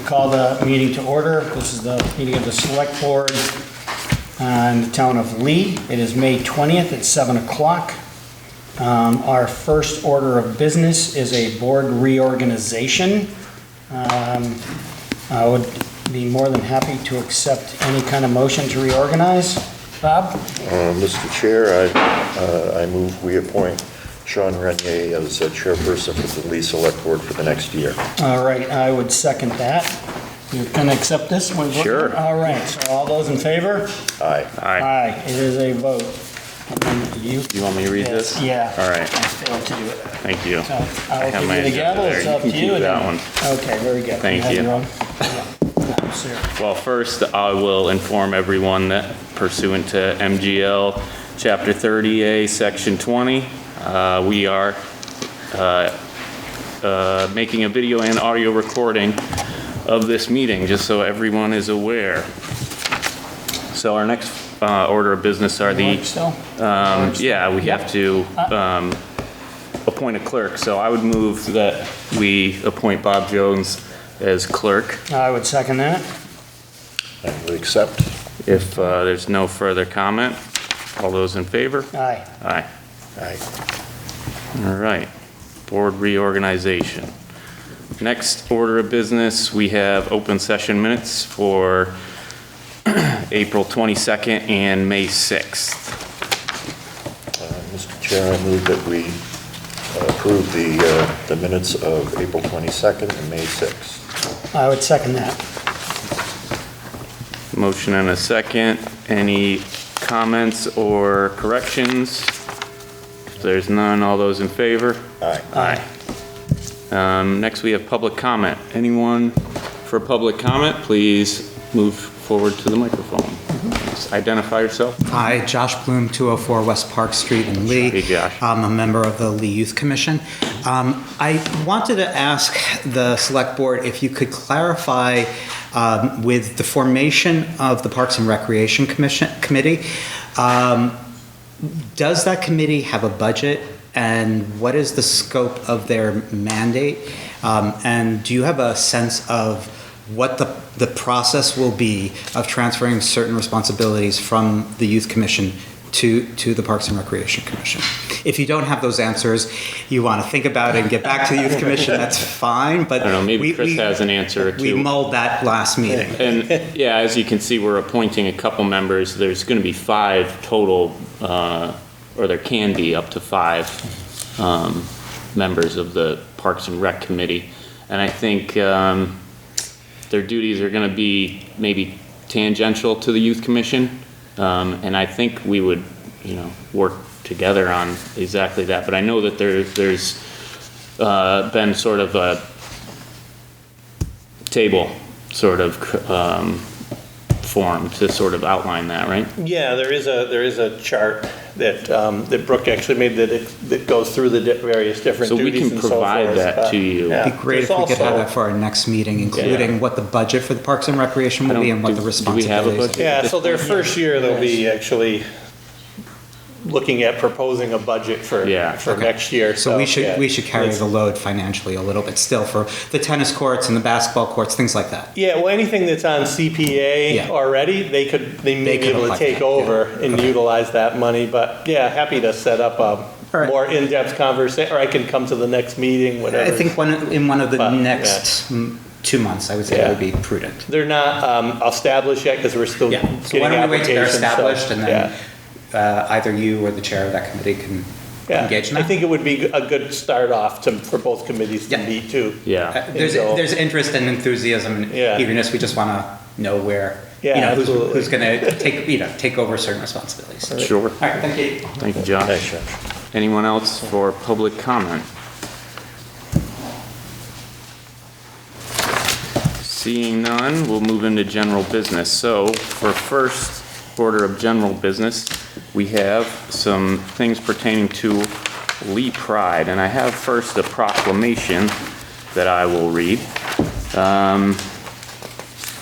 to call the meeting to order. This is the meeting of the Select Board in the town of Lee. It is May 20th at 7 o'clock. Our first order of business is a board reorganization. I would be more than happy to accept any kind of motion to reorganize. Bob? Mr. Chair, I move we appoint Sean Renier as chairperson for the Lee Select Board for the next year. All right, I would second that. You're going to accept this one? Sure. All right, so all those in favor? Aye. Aye. It is a vote. And then You want me to read this? Yeah. All right. I failed to do it. Thank you. So I I'll have give my you the gavel, agenda it's there. up You to can you. keep that then. one. Okay, very good. Thank have you. your own? Yeah. Sure. Well, first, I will inform everyone that pursuant to MGL Chapter 30A, Section 20, we are making a video and audio recording of this meeting, just so everyone is aware. So our next order of business are the... Still? Yeah, we have to appoint a clerk. So I would move that we appoint Bob Jones as clerk. I would second that. I would accept. If there's no further comment, all those in favor? Aye. Aye. Aye. All right. Board reorganization. Next order of business, we have open session minutes for April 22nd and May 6th. Mr. Chair, I move that we approve the minutes of April 22nd and May 6th. I would second that. Motion and a second. Any comments or corrections? If there's none, all those in favor? Aye. Aye. Next, we have public comment. Anyone for public comment, please move forward to the microphone. Just identify yourself. Hi, Josh Bloom, 204 West Park Street in Lee. Hey, Josh. I'm a member of the Lee Youth Commission. I wanted to ask the Select Board if you could clarify with the formation of the Parks and Recreation Committee, does that committee have a budget, and what is the scope of their mandate? And do you have a sense of what the process will be of transferring certain responsibilities from the Youth Commission to the Parks and Recreation Commission? If you don't have those answers, you want to think about it and get back to the Youth Commission, that's fine, but... I don't know, maybe Chris has an answer or two. We mulled that last meeting. And yeah, as you can see, we're appointing a couple members. There's going to be 5 total, or there can be up to 5 members of the Parks and Rec Committee. And I think their duties are going to be maybe tangential to the Youth Commission. And I think we would, work together on exactly that. But I know that there's been sort of a table sort of formed to sort of outline that, right? Yeah, there is a chart that Brooke actually made that goes through the various different So we duties can and so forth. provide that to you. Yeah. It'd be great if we could have that for our next meeting, including Yeah. what the budget for the Parks and Recreation will be and what the Do we have a responsibilities. budget? Yeah, so their first year, they'll be actually looking at proposing a budget for Yeah. next year. So we yeah. should carry It's- the load financially a little bit still for the tennis courts and the basketball courts, things like that. Yeah, well, anything that's on CPA Yeah. already, they may be could able to apply take that, over yeah. and Okay. utilize that money, but yeah, happy to set up a right. more in-depth conversation, or I can come to the next meeting, whatever. I think in one of the But, next 2 months, I would say that would be prudent. They're not established yet because we're still Yeah, getting so why don't we wait till they're applications, so, established and then either you or the chair of that committee can yeah. engage in I that? think it would be a good start off for both committees to Yeah. meet too. Yeah. There's interest and enthusiasm and Yeah. eagerness, we just want to know where, Yeah, who's absolutely. going to take over certain responsibilities. Sure. All right, thank you. Thank you, Josh. Thanks, Josh. Anyone else for public comment? Seeing none, we'll move into general business. So for first order of general business, we have some things pertaining to Lee Pride. And I have first a proclamation that I will read.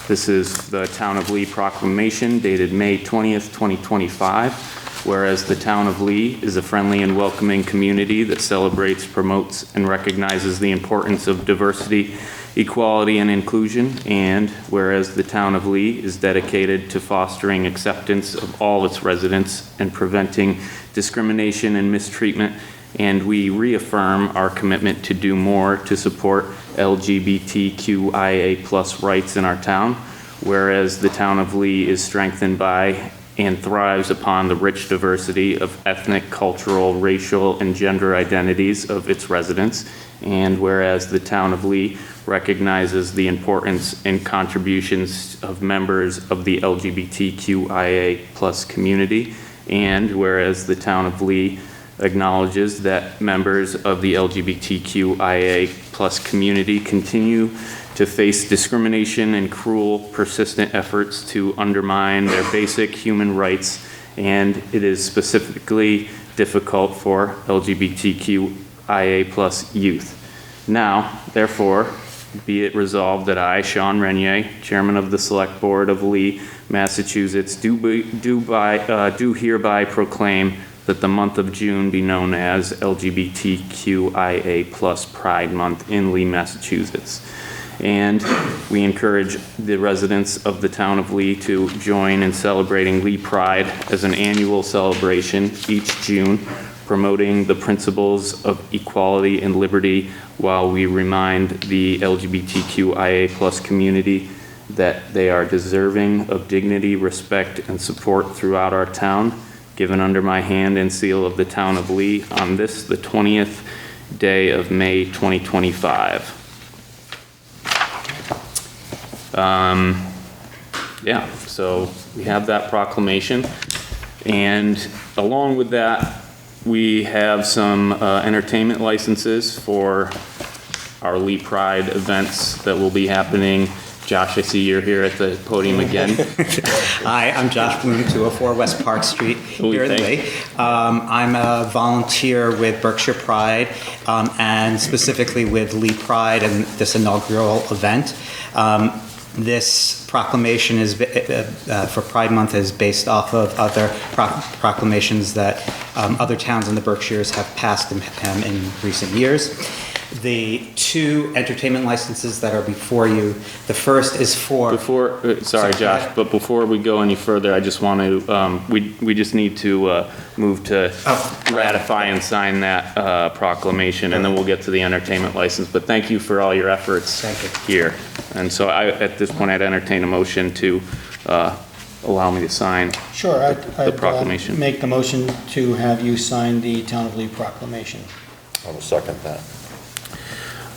This is the Town of Lee proclamation dated May 20th, 2025. Whereas the Town of Lee is a friendly and welcoming community that celebrates, promotes, and recognizes the importance of diversity equality, and inclusion, and whereas the town of Lee is dedicated to fostering acceptance of all its residents and preventing discrimination and mistreatment, and we reaffirm our commitment to do more to support LGBTQIA+ rights in our town, whereas the town of Lee is strengthened by and thrives upon the rich diversity of ethnic, cultural, racial, and gender identities of its residents, and whereas the town of Lee recognizes the importance and contributions of members of the LGBTQIA+ community, and whereas the town of Lee acknowledges that members of the LGBTQIA+ community continue to face discrimination and cruel, persistent efforts to undermine their basic human rights, and it is specifically difficult for LGBTQIA+ youth. Now, therefore, be it resolved that I, Sean Renier, Chairman of the Select Board of Lee, Massachusetts, do hereby proclaim that the month of June be known as LGBTQIA+ Pride Month in Lee, Massachusetts. And we encourage the residents of the town of Lee to join in celebrating Lee Pride as an annual celebration each June, promoting the principles of equality and liberty while we remind the LGBTQIA+ community that they are deserving of dignity, respect, and support throughout our town, given under my hand and seal of the town of Lee on this, the 20th day of May 2025. Yeah, so we have that proclamation, and along with that, we have some entertainment licenses for our Lee Pride events that will be happening. Josh, I see you're here at the podium again. Hi, I'm Josh Bloom, 204 West Park Street here in Lee. I'm a volunteer with Berkshire Pride, and specifically with Lee Pride and this inaugural event. This proclamation is for Pride Month is based off of other proclamations that other towns in the Berkshires have passed in recent years. The two entertainment licenses that are before you, the first is for... Sorry, Josh, but before we go any further, I just want to, we just need to move to ratify and sign that proclamation, and then we'll get to the entertainment license. But thank you for all your efforts here. And so at this point, I'd entertain a motion to allow me to sign Sure, I'd proclamation. make the motion to have you sign the Town of Lee proclamation. I will second that.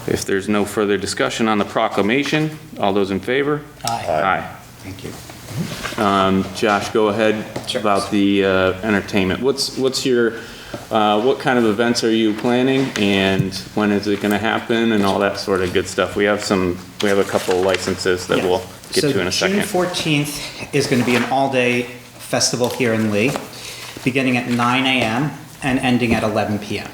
If there's no further discussion on the proclamation, all those in favor? Aye. Aye. Thank you. Josh, go ahead about the entertainment. What's your, what kind of events are you planning, and when is it going to happen, and all that sort of good stuff? We have a couple licenses that we'll get to in a second. So June 14th is going to be an all-day festival here in Lee, beginning at 9 a.m. and ending at 11 p.m.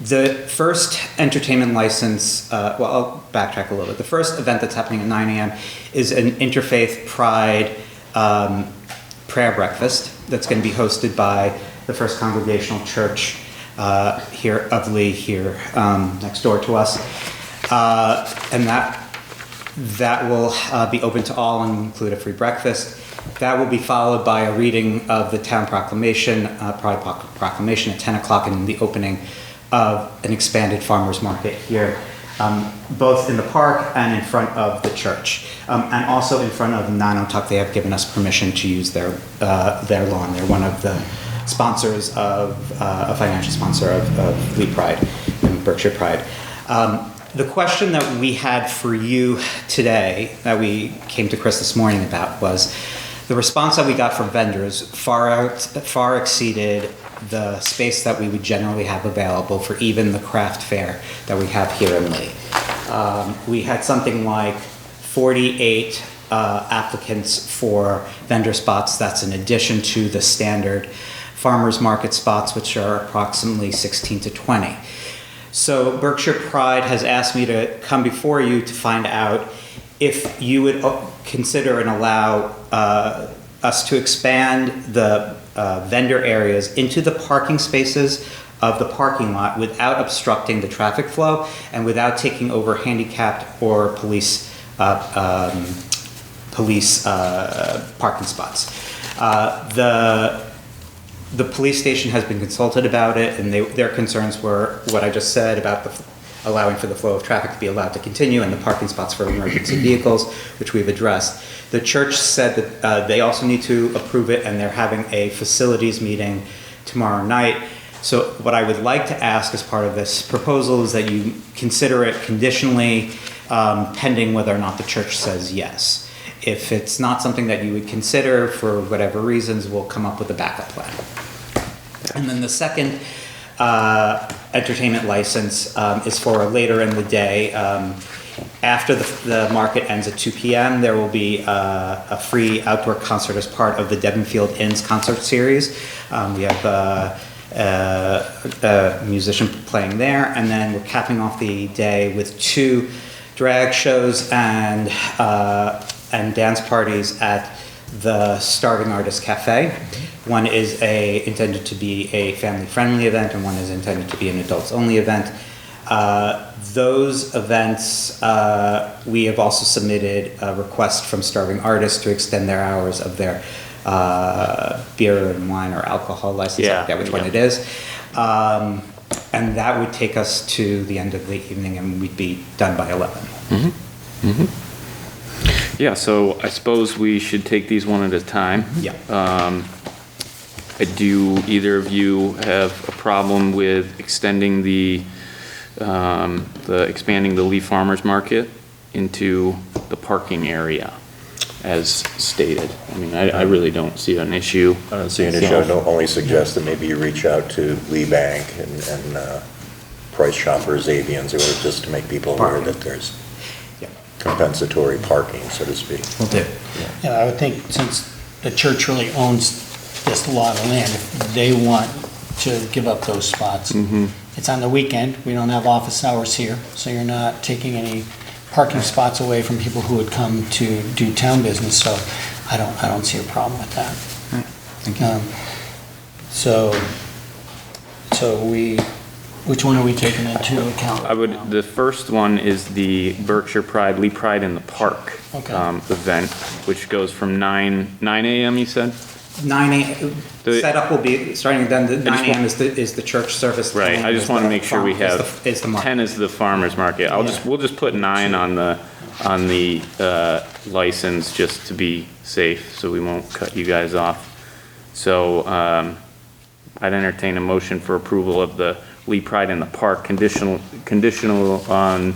The first entertainment license, well, I'll backtrack a little bit. The first event that's happening at 9 a.m. is an Interfaith Pride prayer breakfast that's going to be hosted by the First Congregational Church here of Lee, here next door to us. And that will be open to all and include a free breakfast. That will be followed by a reading of the town proclamation, Pride Proclamation at 10 o'clock, and the opening of an expanded farmers market here, both in the park and in front of the church, and also in front of Nonotuck. They have given us permission to use their lawn. They're one of the sponsors of a financial sponsor of Lee Pride and Berkshire Pride. The question that we had for you today, that we came to Chris this morning about, was the response that we got from vendors far exceeded the space that we would generally have available for even the craft fair that we have here in Lee. We had something like 48 applicants for vendor spots. That's in addition to the standard farmers market spots, which are approximately 16 to 20. So Berkshire Pride has asked me to come before you to find out if you would consider and allow us to expand the vendor areas into the parking spaces of the parking lot without obstructing the traffic flow and without taking over handicapped or police parking spots. The police station has been consulted about it, and their concerns were what I just said about allowing for the flow of traffic to be allowed to continue and the parking spots for emergency vehicles, which we've addressed. The church said that they also need to approve it, and they're having a facilities meeting tomorrow night. So what I would like to ask as part of this proposal is that you consider it conditionally, pending whether or not the church says yes. If it's not something that you would consider for whatever reasons, we'll come up with a backup plan. And then the second entertainment license is for later in the day. After the market ends at 2 p.m., there will be a free outdoor concert as part of the Devonfield Inns concert series. We have a musician playing there, and then we're capping off the day with 2 drag shows and dance parties at the Starving Artist Cafe. One is intended to be a family-friendly event, and one is intended to be an adults-only event. Those events, we have also submitted a request from Starving Artists to extend their hours of their beer and wine or alcohol license. I forget which one it is. And that would take us to the end of the evening, and we'd be done by 11. Yeah, so I suppose we should take these one at a time. Yeah. Do either of you have a problem with extending expanding the Lee Farmers Market into the parking area as stated? I mean, I really don't see an issue. I don't see an issue. I don't only suggest that maybe you reach out to Lee Bank and Price Shoppers, Avians, or just to make people aware that there's compensatory parking, so to speak. Will do. Yeah, I would think since the church really owns this lot of land, if they want to give up those spots. It's on the weekend, we don't have office hours here, so you're not taking any parking spots away from people who would come to do town business, so I don't see a problem with that. All right. Thank you. Which one are we taking into account? The first one is the Berkshire Pride, Lee Pride in the Park Okay. event, which goes from 9 a.m. you said? 9 a.m. Setup will be starting then. The 9 a.m. is the church service. Right, 10 I just is want to the make sure we farm- have, is the market. 10 is the farmer's market. We'll just put 9 on the license just to be safe, so we won't cut you guys off. So, I'd entertain a motion for approval of the Lee Pride in the Park, conditional on,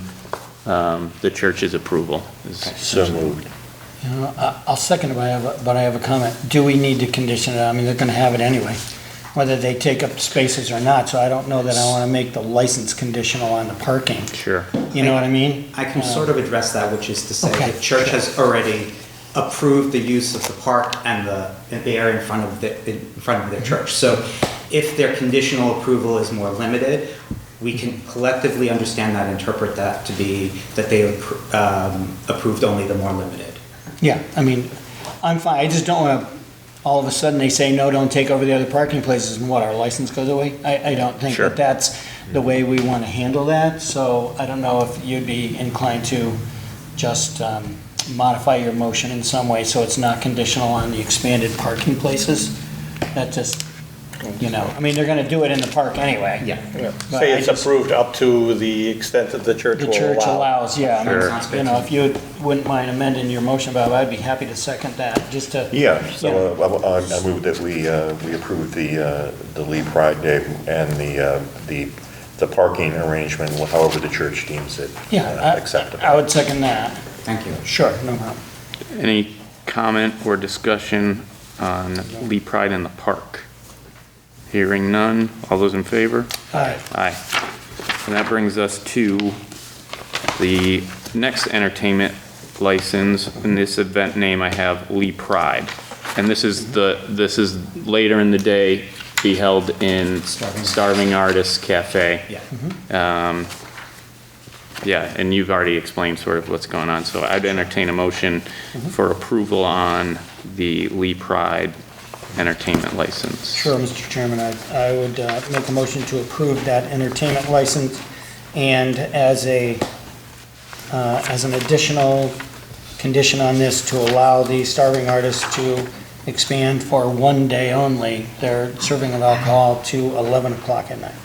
the church's approval. So moved. You know, I'll second it, but I have a comment. Do we need to condition it? I mean, they're gonna have it anyway, whether they take up spaces or not, so I don't know that I wanna make the license conditional on the parking. Sure. You know what I mean? I can sort of address that, which is to say Okay, the church sure. has already approved the use of the park and the area in front of their church. So if their conditional approval is more limited, we can collectively understand that, interpret that to be that they approved only the more limited. Yeah, I mean, I'm fine, I just don't wanna, all of a sudden they say, no, don't take over the other parking places, and what, our license goes away? I don't think Sure. that that's the way we wanna handle that, so I don't know if you'd be inclined to just modify your motion in some way so it's not conditional on the expanded parking places. That just, you know, I mean, they're gonna do it in the park anyway. Yeah. But Say I it's just- approved up to the extent that the church The will church allow. allows, yeah. I mean, Sure. Sounds good You to know, me. if you wouldn't mind amending your motion, Bob, I'd be happy to second that, just to. Yeah, so I move that we approve the Lee Pride Day and the parking arrangement, however the church deems it Yeah, acceptable. I would second that. Thank you. Sure, no problem. Any comment or discussion on Lee Pride in the Park? Hearing none, all those in favor? All right, Aye. And that brings us to the next entertainment license. In this event name, I have Lee Pride. And this is later in the day, be held in Starving Artists Cafe. Yeah. Yeah, and you've already explained sort of what's going on, so I'd entertain a motion for approval on the Lee Pride entertainment license. Sure, Mr. Chairman, I would make a motion to approve that entertainment license, and as an additional condition on this, to allow the starving artists to expand for one day only their serving of alcohol to 11 o'clock at night.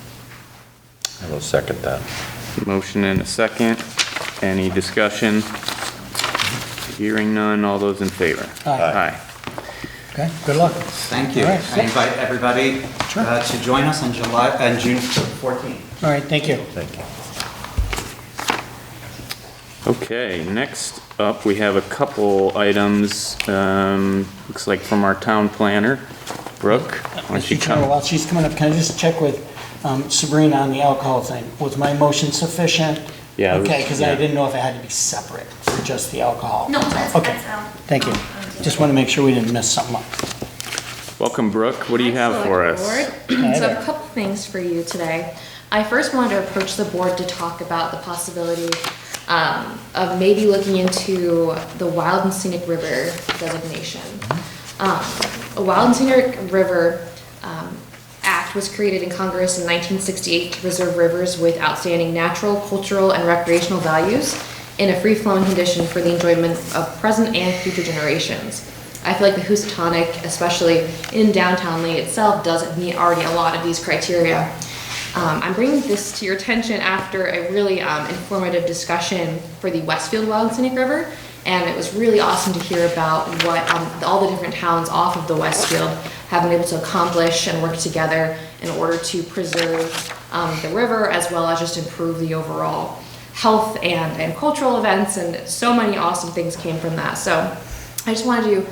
I will second that. Motion and a second. Any discussion? Hearing none, all those in favor? Aye. Okay, good luck. Thank you. All right. I invite everybody Sure. to join us on June 14th. All right, thank you. Thank you. Okay, next up, we have a couple items, looks like from our town planner. Brooke, why don't you Mr. Chairman, come? while she's coming up, can I just check with Sabrina on the alcohol thing? Was my motion sufficient? Yeah, it was- Okay, because I yeah. didn't know if it had to be separate for just the alcohol. No, that's, Okay, that's, thank you. Just want to make sure we didn't miss something up. Welcome, Brooke. What do you have for us? So I there. have a couple things for you today. I first wanted to approach the board to talk about the possibility of maybe looking into the Wild and Scenic River designation. A Wild and Scenic River Act was created in Congress in 1968 to preserve rivers with outstanding natural, cultural, and recreational values in a free-flowing condition for the enjoyment of present and future generations. I feel like the Housatonic, especially in downtown Lee itself, doesn't meet already a lot of these criteria. I'm bringing this to your attention after a really informative discussion for the Westfield Wild and Scenic River, and it was really awesome to hear about what all the different towns off of the Westfield have been able to accomplish and work together in order to preserve the river, as well as just improve the overall health and cultural events, and so many awesome things came from that. So I just wanted to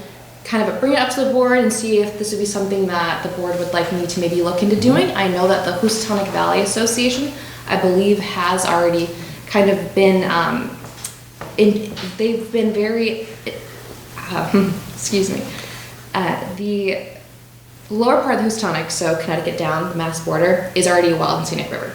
kind of bring it up to the board and see if this would be something that the board would like me to maybe look into doing. I know that the Housatonic Valley Association, I believe, has already kind of been, they've been very, excuse me, the lower part of the Housatonic, so Connecticut down, the Mass border, is already a wild and scenic river.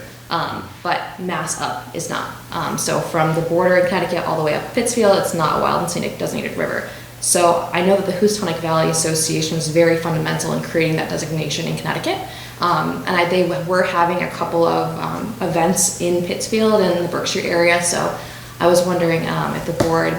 But Mass up is not. So from the border in Connecticut all the way up Pittsfield, it's not a wild and scenic designated river. So I know that the Housatonic Valley Association is very fundamental in creating that designation in Connecticut. And they were having a couple of events in Pittsfield and the Berkshire area. So I was wondering if the board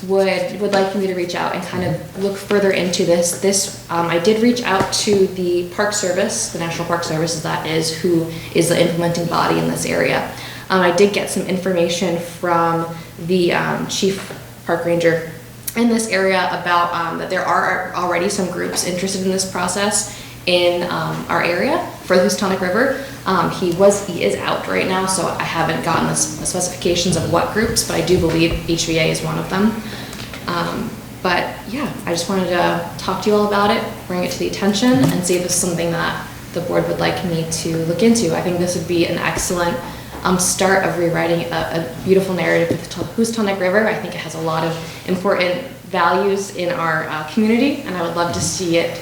would like me to reach out and kind of look further into this. I did reach out to the Park Service, the National Park Service, that is, who is the implementing body in this area. I did get some information from the chief park ranger in this area about that there are already some groups interested in this process in our area for the Housatonic River. He is out right now, so I haven't gotten the specifications of what groups, but I do believe HVA is one of them. But yeah, I just wanted to talk to you all about it, bring it to the attention, and see if it's something that the board would like me to look into. I think this would be an excellent start of rewriting a beautiful narrative with the Housatonic River. I think it has a lot of important values in our community, and I would love to see it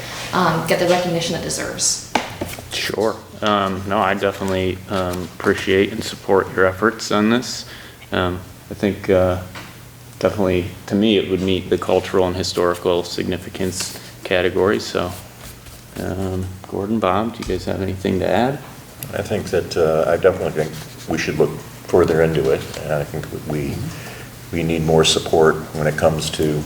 get the recognition it deserves. Sure. No, I definitely appreciate and support your efforts on this. I think definitely, to me, it would meet the cultural and historical significance category. So, Gordon, Bob, do you guys have anything to add? I think that, I definitely think we should look further into it, and I think we need more support when it comes to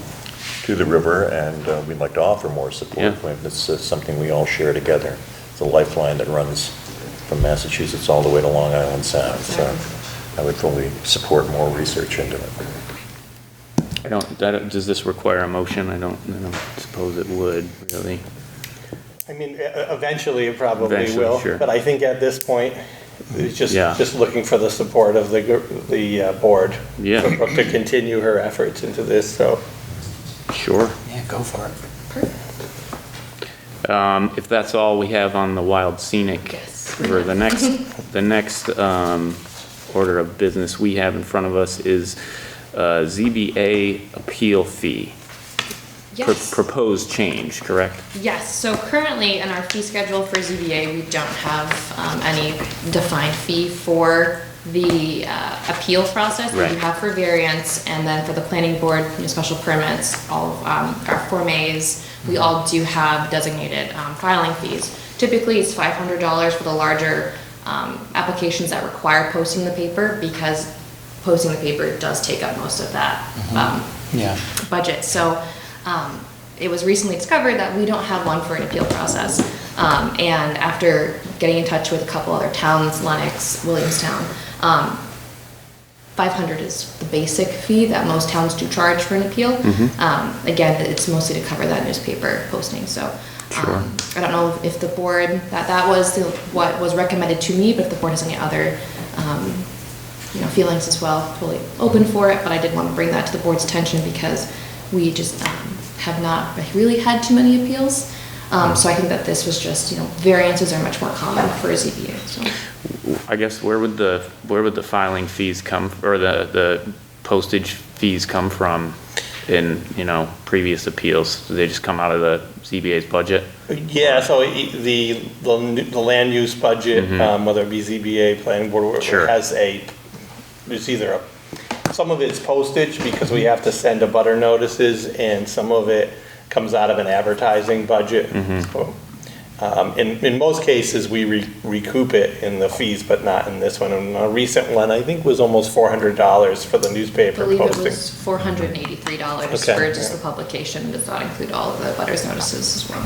the river, and we'd like to offer more support. Yeah. It's something we all share together. It's a lifeline that runs from Massachusetts all the way to Long Island Sound, so I would fully support more research into it. Does this require a motion? I don't suppose it would, really. I mean, eventually it probably Eventually, will, sure. but I think at this point, it's Yeah. just looking for the support of the board. Yeah. For Brooke to continue her efforts into this, so. Sure. Yeah, go for it. If that's all we have on the Wild Scenic Yes. River, the next order of business we have in front of us is ZBA appeal fee. Yes. Proposed change, correct? Yes, so currently in our fee schedule for ZBA, we don't have any defined fee for the appeal process that you Right. have for variance, and then for the planning board, special permits, all of our Form As, we all do have designated filing fees. Typically, it's $500 for the larger applications that require posting the paper, because posting the paper does take up most of that Yeah. budget. So it was recently discovered that we don't have one for an appeal process. And after getting in touch with a couple other towns, Lenox, Williamstown, 500 is the basic fee that most towns do charge for an appeal. Again, it's mostly to cover that newspaper posting, so. I don't know if the board, that was what was recommended to me, but if the board has any other, feelings as well, totally open for it, but I did want to bring that to the board's attention because we just have not really had too many appeals. So I think that this was just, variances are much more common for a ZBA, so. I guess where would the filing fees come, or the postage fees come from in, previous appeals? Do they just come out of the ZBA's budget? Yeah, so the land use budget, whether it be ZBA, planning board, Sure. it's either some of it's postage because we have to send a butter notices, and some of it comes out of an advertising budget. So, in most cases, we recoup it in the fees, but not in this one. And a recent one, I think, was almost $400 for the I newspaper believe it posting. was $483 Okay, for just yeah. the publication, does not include all of the butters notices as well.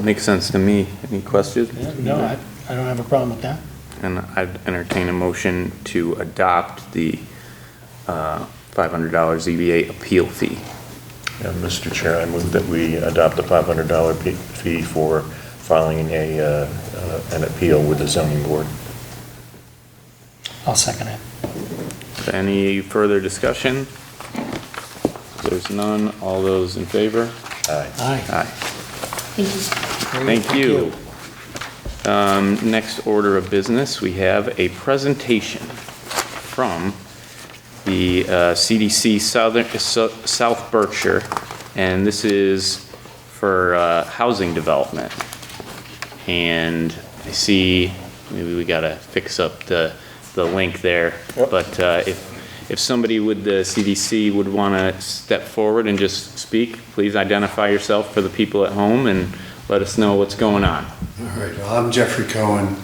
Makes sense to me. Any questions? No, I don't have a problem with that. And I'd entertain a motion to adopt the $500 ZBA appeal fee. Yeah, Mr. Chair, I move that we adopt the $500 fee for filing an appeal with the zoning board. I'll second it. Any further discussion? If there's none, all those in favor? Aye. Aye. Aye. Thank you. Thank you. Next order of business, we have a presentation from the CDC South Berkshire, and this is for housing development. And I see, maybe we gotta fix up the link there, Yep. but if somebody with the CDC would wanna step forward and just speak, please identify yourself for the people at home and let us know what's going on. All right, well, I'm Jeffrey Cohen,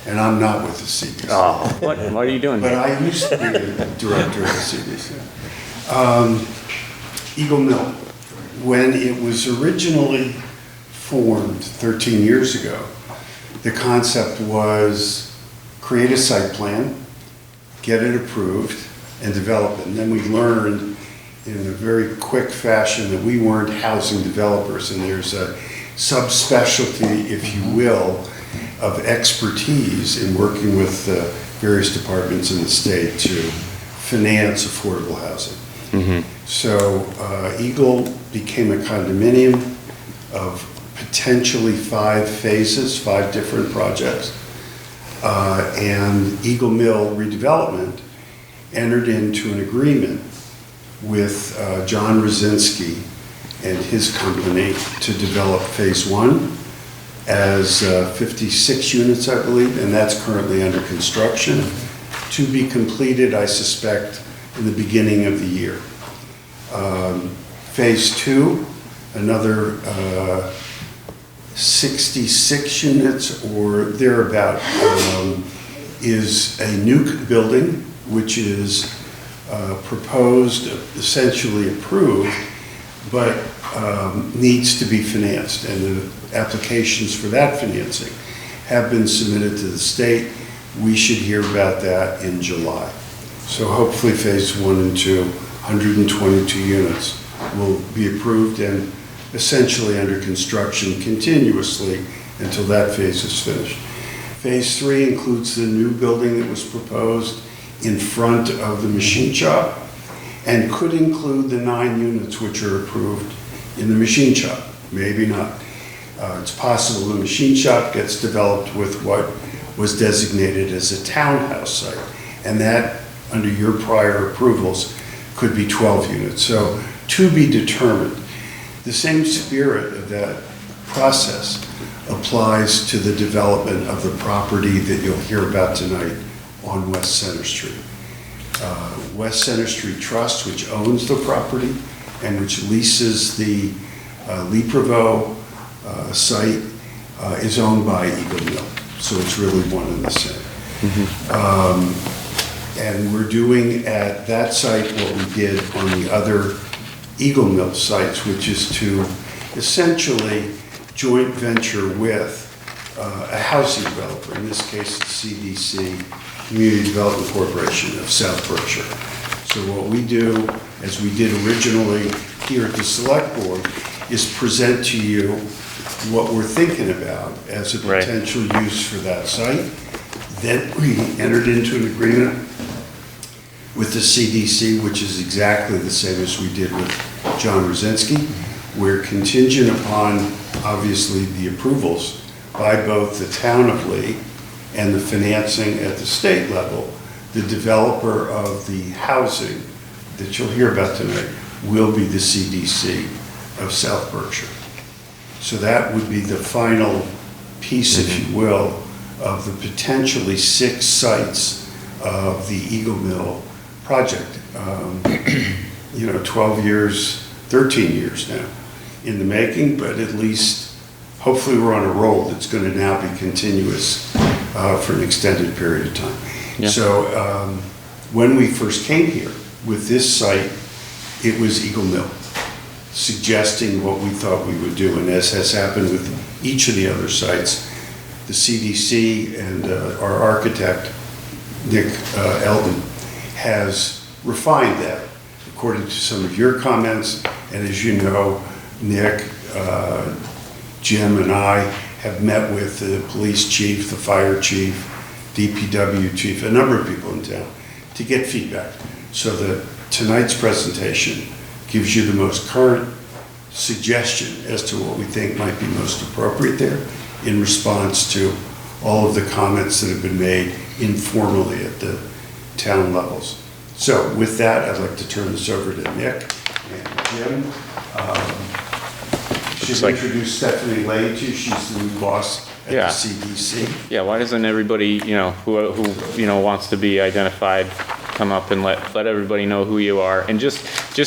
and I'm not with the CDC. Oh, what are you doing But here? I used to be the director of the CDC. Eagle Mill, when it was originally formed 13 years ago, the concept was create a site plan, get it approved, and develop it. And then we learned in a very quick fashion that we weren't housing developers, and there's a subspecialty, if you will, of expertise in working with various departments in the state to finance affordable housing. So Eagle became a condominium of potentially 5 phases, 5 different projects. And Eagle Mill Redevelopment entered into an agreement with John Rosinski and his company to develop phase 1 as 56 units, I believe, and that's currently under construction, to be completed, I suspect, in the beginning of the year. Phase 2, another 66 units or thereabout, is a new building, which is proposed, essentially approved, but needs to be financed, and the applications for that financing have been submitted to the state. We should hear about that in July. So hopefully phase 1 and 2, 122 units, will be approved and essentially under construction continuously until that phase is finished. Phase 3 includes the new building that was proposed in front of the machine shop, and could include the 9 units which are approved in the machine shop, maybe not. It's possible the machine shop gets developed with what was designated as a townhouse site, and that, under your prior approvals, could be 12 units. So, to be determined. The same spirit of that process applies to the development of the property that you'll hear about tonight on West Center Street. West Center Street Trust, which owns the property and which leases the Lee Prevost site, is owned by Eagle Mill. So it's really one and the same. And we're doing at that site what we did on the other Eagle Mill sites, which is to essentially joint venture with a housing developer, in this case, the CDC, Community Development Corporation of South Berkshire. So what we do, as we did originally here at the Select Board, is present to you what we're thinking about as a Right. potential use for that site. Then we entered into an agreement with the CDC, which is exactly the same as we did with John Rosinski. We're contingent upon, obviously, the approvals by both the town of Lee and the financing at the state level. The developer of the housing that you'll hear about tonight will be the CDC of South Berkshire. So that would be the final piece, if you will, of the potentially 6 sites of the Eagle Mill project. 12 years, 13 years now in the making, but at least, hopefully we're on a roll that's going to now be continuous for an extended period of time. Yeah. So when we first came here with this site, it was Eagle Mill, suggesting what we thought we would do. And as has happened with each of the other sites, the CDC and our architect, Nick Eldon, has refined that according to some of your comments. And as you know, Nick, Jim, and I have met with the police chief, the fire chief, DPW chief, a number of people in town to get feedback, so that tonight's presentation gives you the most current suggestion as to what we think might be most appropriate there in response to all of the comments that have been made informally at the town levels. So with that, I'd like to turn this over to Nick and Jim. Should introduce Stephanie Lane to you. She's the new boss at Yeah. the CDC. Yeah, why doesn't everybody, who wants to be identified, come up and let everybody know who you are? And just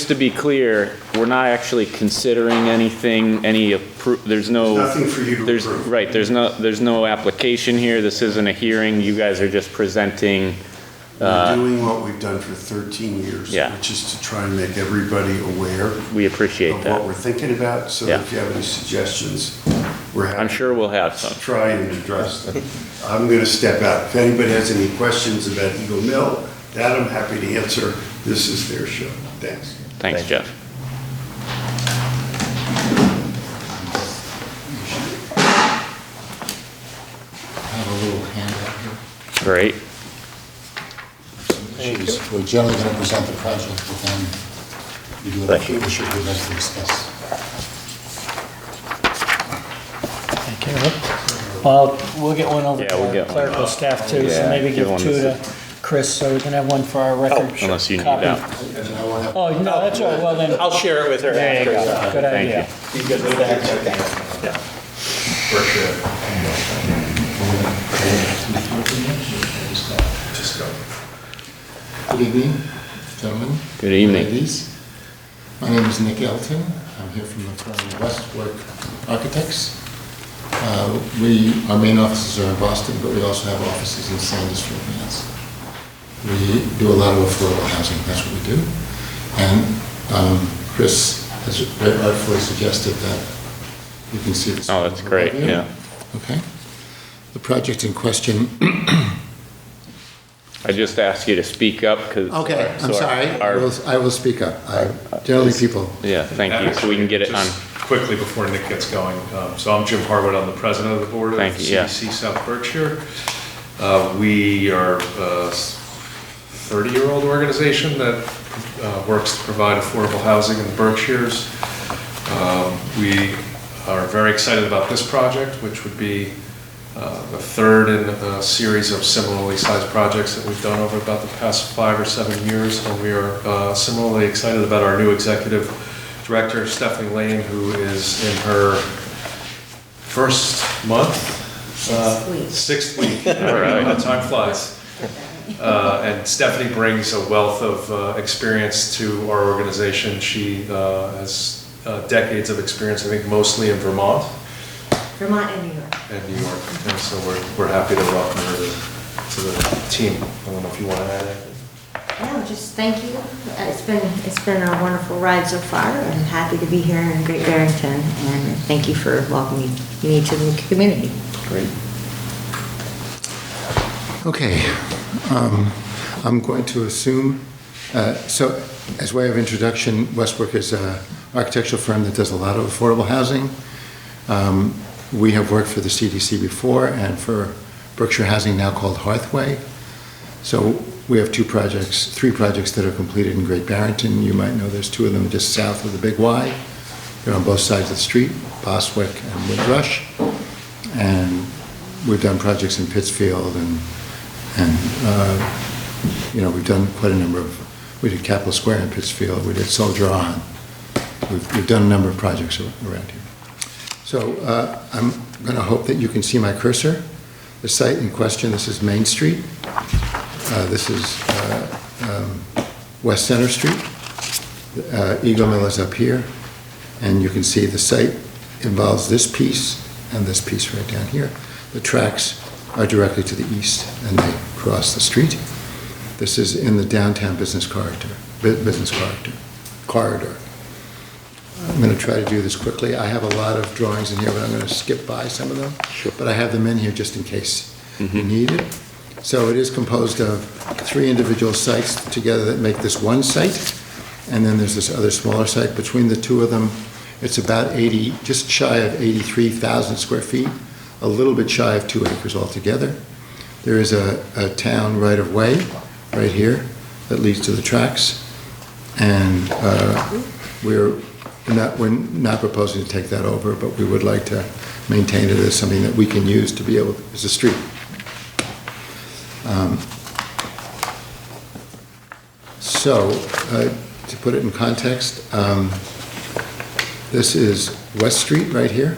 to be clear, we're not actually considering anything, there's no. There's nothing for you to approve. Right, there's no application here, this isn't a hearing, you guys are just presenting. We're doing what we've done for 13 years, Yeah. which is to try and make everybody aware We appreciate of what that. we're thinking about, so Yeah. if you have any suggestions, we're happy I'm sure we'll have some. to try and address them. I'm going to step out. If anybody has any questions about Eagle Mill, that I'm happy to answer. This is their show. Thanks. Thanks, Jeff. Have a little handout here. Great. We're generally going to present the project, but then we do Thank you. an issue we'd like to discuss. Thank you. Well, we'll get one over Yeah, to we'll our get one. clerical staff too, so Yeah, maybe give give one 2 to to Chris, so we can have one for our record. Unless you need copy. that. And I want to have Oh, no, that's all right, well then, I'll share it with her there you after. go, good Thank idea. You good with that? Okay. Yeah. Good evening, gentlemen. Good evening. Ladies. My name is Nick Elton. I'm here from the firm Westwork Architects. Our main offices are in Boston, but we also have offices in Sandusville, Mass. We do a lot of affordable housing, that's what we do. And Chris has very artfully suggested that you can see this. Oh, that's great, yeah. Okay. The project in question. I just asked you to speak up, because. Okay, I'm sorry. I will speak up. Generally, people. Yeah, thank you, so we can get it on. Just quickly before Nick gets going, so I'm Jim Harwood, I'm the president of the board of Thank you, yeah. CDC South Berkshire. We are a 30-year-old organization that works to provide affordable housing in the Berkshires. We are very excited about this project, which would be the third in a series of similarly sized projects that we've done over about the past 5 or 7 years. And we are similarly excited about our new executive director, Stephanie Lane, who is in her first month. Sixth week. Sixth week. All right. Time flies. And Stephanie brings a wealth of experience to our organization. She has decades of experience, I think mostly in Vermont Vermont and New York. and New York. And so we're happy to welcome her to the team. I don't know if you want to add anything. No, just thank you. It's been a wonderful ride so far, and happy to be here in Great Barrington, and thank you for welcoming me to the community. Great. Okay, I'm going to assume, so as way of introduction, Westbrook is an architectural firm that does a lot of affordable housing. We have worked for the CDC before and for Berkshire Housing, now called Hearthway. So we have three projects that are completed in Great Barrington. You might know there's two of them just south of the Big Y. They're on both sides of the street, Boswick and Windrush. And we've done projects in Pittsfield and we've done quite a number of, we did Capitol Square in Pittsfield, we did Soldier On. We've done a number of projects around here. So I'm going to hope that you can see my cursor. The site in question, this is Main Street. This is West Center Street. Eagle Mill is up here. And you can see the site involves this piece and this piece right down here. The tracks are directly to the east and they cross the street. This is in the downtown business corridor. I'm going to try to do this quickly. I have a lot of drawings in here, but I'm going to skip by some of them. Sure. But I have them in here just in case you need it. So it is composed of 3 individual sites together that make this one site. And then there's this other smaller site. Between the two of them, it's about just shy of 83,000 square feet, a little bit shy of 2 acres altogether. There is a town right-of-way right here that leads to the tracks. And we're not proposing to take that over, but we would like to maintain it as something that we can use to be able, as a street. To put it in context, this is West Street right here,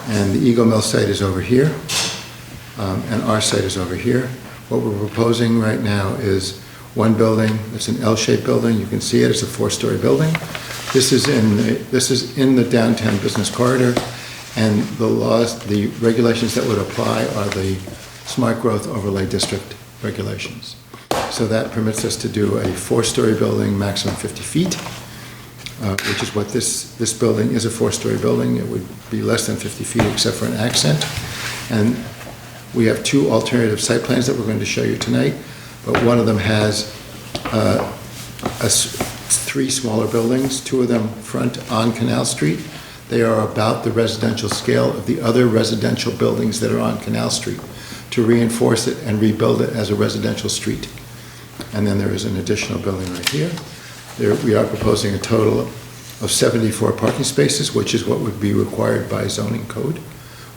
and the Eagle Mill site is over here, and our site is over here. What we're proposing right now is one building. It's an L-shaped building. You can see it. It's a 4-story building. This is in the downtown business corridor, and the regulations that would apply are the Smart Growth Overlay District regulations. So that permits us to do a 4-story building, maximum 50 feet, which is what this building is, a 4-story building. It would be less than 50 feet except for an accent. And we have 2 alternative site plans that we're going to show you tonight, but one of them has 3 smaller buildings, 2 of them front on Canal Street. They are about the residential scale of the other residential buildings that are on Canal Street, to reinforce it and rebuild it as a residential street. And then there is an additional building right here. We are proposing a total of 74 parking spaces, which is what would be required by zoning code,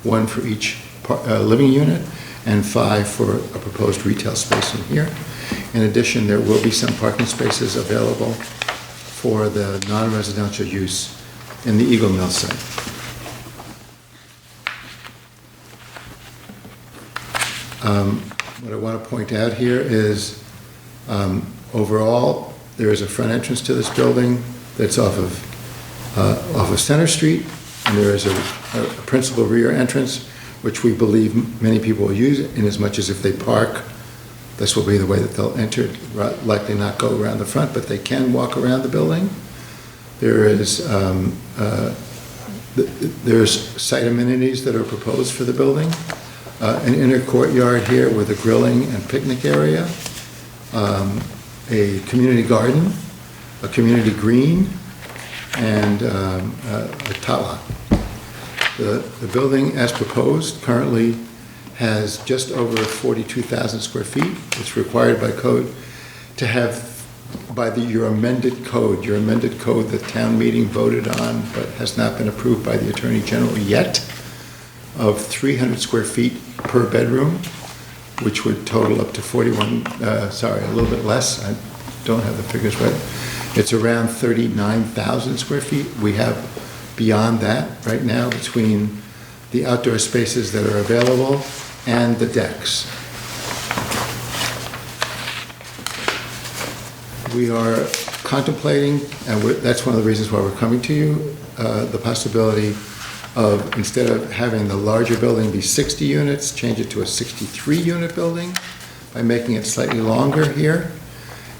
1 for each living unit and 5 for a proposed retail space in here. In addition, there will be some parking spaces available for the non-residential use in the Eagle Mill site. What I want to point out here is overall, there is a front entrance to this building that's off of Center Street, and there is a principal rear entrance, which we believe many people will use, in as much as if they park, this will be the way that they'll enter, likely not go around the front, but they can walk around the building. There's site amenities that are proposed for the building. An inner courtyard here with a grilling and picnic area, a community garden, a community green, and a tot lot. The building, as proposed, currently has just over 42,000 square feet. It's required by code to have, by your amended code that town meeting voted on but has not been approved by the Attorney General yet, of 300 square feet per bedroom, which would total up to a little bit less. I don't have the figures right. It's around 39,000 square feet. We have beyond that right now between the outdoor spaces that are available, and the decks. We are contemplating, and that's one of the reasons why we're coming to you, the possibility of, instead of having the larger building be 60 units, change it to a 63-unit building by making it slightly longer here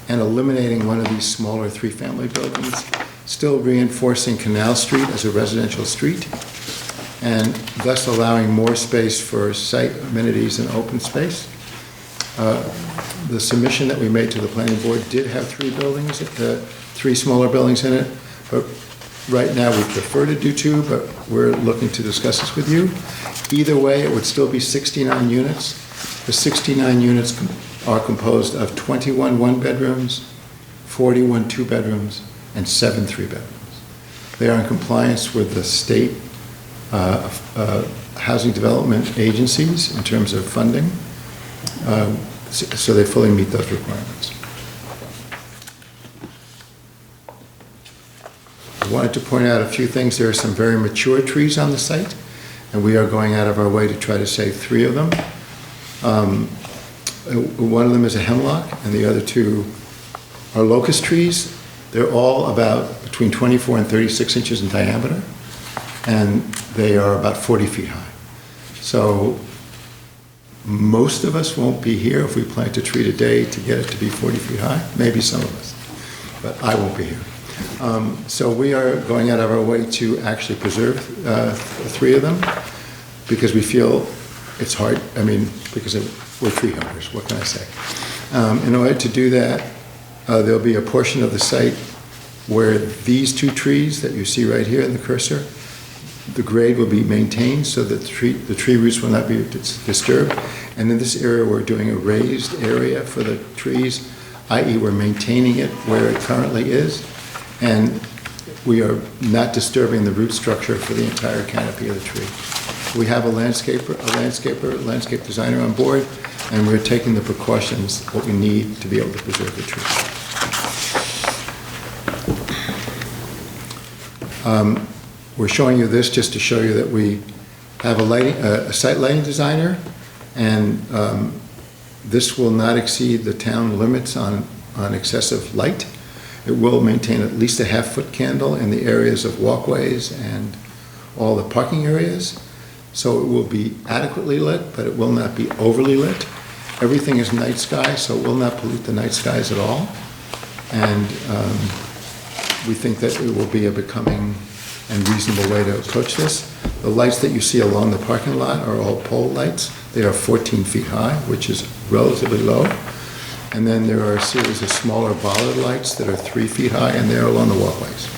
and eliminating one of these smaller three-family buildings, still reinforcing Canal Street as a residential street, and thus allowing more space for site amenities and open space. The submission that we made to the planning board did have three smaller buildings in it, but right now we prefer to do two, but we're looking to discuss this with you. Either way, it would still be 69 units. The 69 units are composed of 21 one-bedrooms, 41 two-bedrooms, and 7 three-bedrooms. They are in compliance with the state housing development agencies in terms of funding, so they fully meet those requirements. I wanted to point out a few things. There are some very mature trees on the site, and we are going out of our way to try to save 3 of them. One of them is a hemlock, and the other 2 are locust trees. They're all about between 24 and 36 inches in diameter, and they are about 40 feet high. So most of us won't be here if we plant a tree today to get it to be 40 feet high, maybe some of us, but I won't be here. So we are going out of our way to actually preserve 3 of them, because we feel it's hard, because we're tree huggers, what can I say? In order to do that, there'll be a portion of the site where these 2 trees that you see right here in the cursor, the grade will be maintained so that the tree roots will not be disturbed. And in this area, we're doing a raised area for the trees, i.e. we're maintaining it where it currently is, and we are not disturbing the root structure for the entire canopy of the tree. We have a landscape designer on board, and we're taking the precautions, what we need to be able to preserve the tree. We're showing you this just to show you that we have a site lighting designer, and this will not exceed the town limits on excessive light. It will maintain at least a half-foot candle in the areas of walkways and all the parking areas. So it will be adequately lit, but it will not be overly lit. Everything is night sky, so it will not pollute the night skies at all. And we think that it will be a becoming and reasonable way to approach this. The lights that you see along the parking lot are all pole lights. They are 14 feet high, which is relatively low. And then there are a series of smaller bollard lights that are 3 feet high, and they're along the walkways.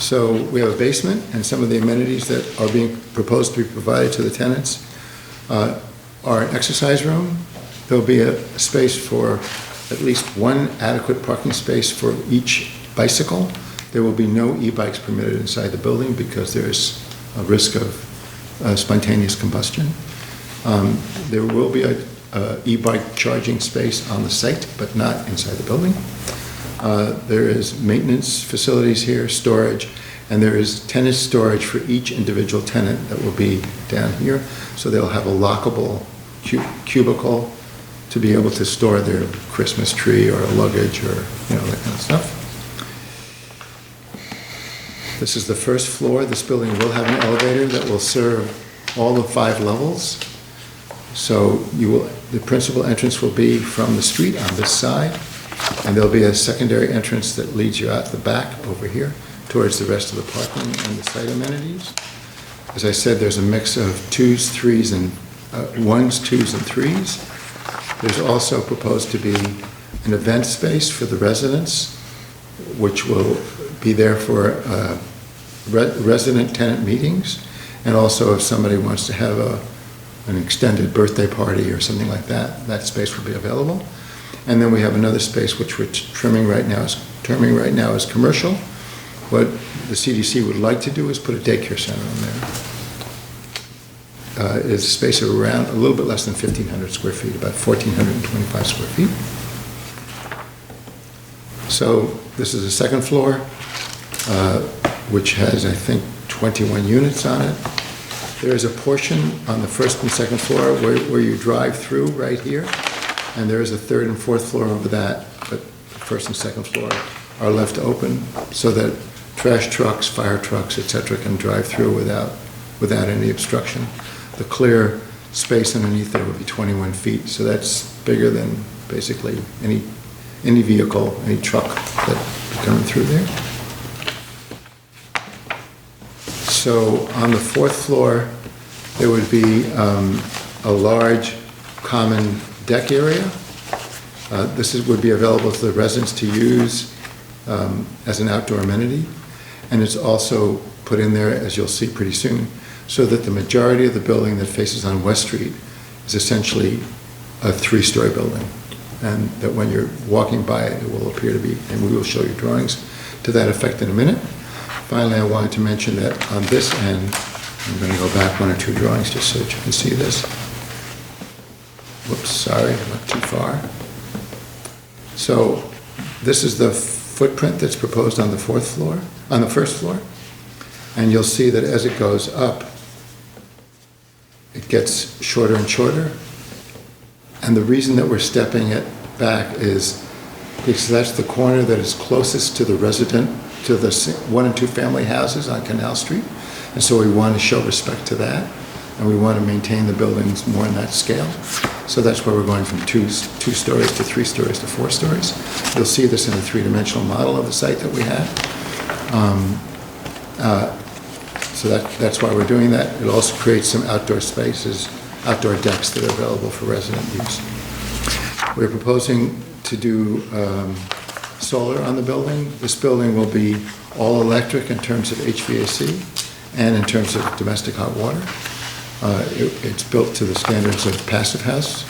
So we have a basement, and some of the amenities that are being proposed to be provided to the tenants are an exercise room. There'll be a space for at least 1 adequate parking space for each bicycle. There will be no e-bikes permitted inside the building because there is a risk of spontaneous combustion. There will be a e-bike charging space on the site, but not inside the building. There is maintenance facilities here, storage, and there is tenant storage for each individual tenant that will be down here. So they'll have a lockable cubicle to be able to store their Christmas tree or luggage or that kind of stuff. This is the first floor. This building will have an elevator that will serve all the 5 levels. So the principal entrance will be from the street on this side, and there'll be a secondary entrance that leads you out the back over here towards the rest of the parking and the site amenities. As I said, there's a mix of 2s, 3s, and 1s, 2s, and 3s. There's also proposed to be an event space for the residents, which will be there for resident tenant meetings, and also if somebody wants to have an extended birthday party or something like that, that space will be available. And then we have another space which we're terming right now as commercial. What the CDC would like to do is put a daycare center in there. It's a space of around a little bit less than 1,500 square feet, about 1,425 square feet. So this is the second floor. which has, I think, 21 units on it. There is a portion on the first and second floor where you drive through right here, and there is a third and fourth floor over that, but the first and second floor are left open so that trash trucks, fire trucks, et cetera, can drive through without any obstruction. The clear space underneath there would be 21 feet, so that's bigger than basically any vehicle, any truck that would come through there. So on the fourth floor, there would be a large common deck area. This would be available to the residents to use as an outdoor amenity. And it's also put in there, as you'll see pretty soon, so that the majority of the building that faces on West Street is essentially a three-story building. And that when you're walking by it, it will appear to be, and we will show you drawings to that effect in a minute. Finally, I wanted to mention that on this end, I'm going to go back one or two drawings just so that you can see this. Whoops, sorry, I went too far. So this is the footprint that's proposed on the first floor. And you'll see that as it goes up, it gets shorter and shorter. And the reason that we're stepping it back is because that's the corner that is closest to the to the 1 and 2 family houses on Canal Street. And so we want to show respect to that. And we want to maintain the buildings more in that scale. So that's why we're going from two stories to 3 stories to 4 stories. You'll see this in the 3-dimensional model of the site that we have. So that's why we're doing that. It also creates some outdoor spaces, outdoor decks that are available for resident use. We're proposing to do solar on the building. This building will be all electric in terms of HVAC and in terms of domestic hot water. It's built to the standards of Passive House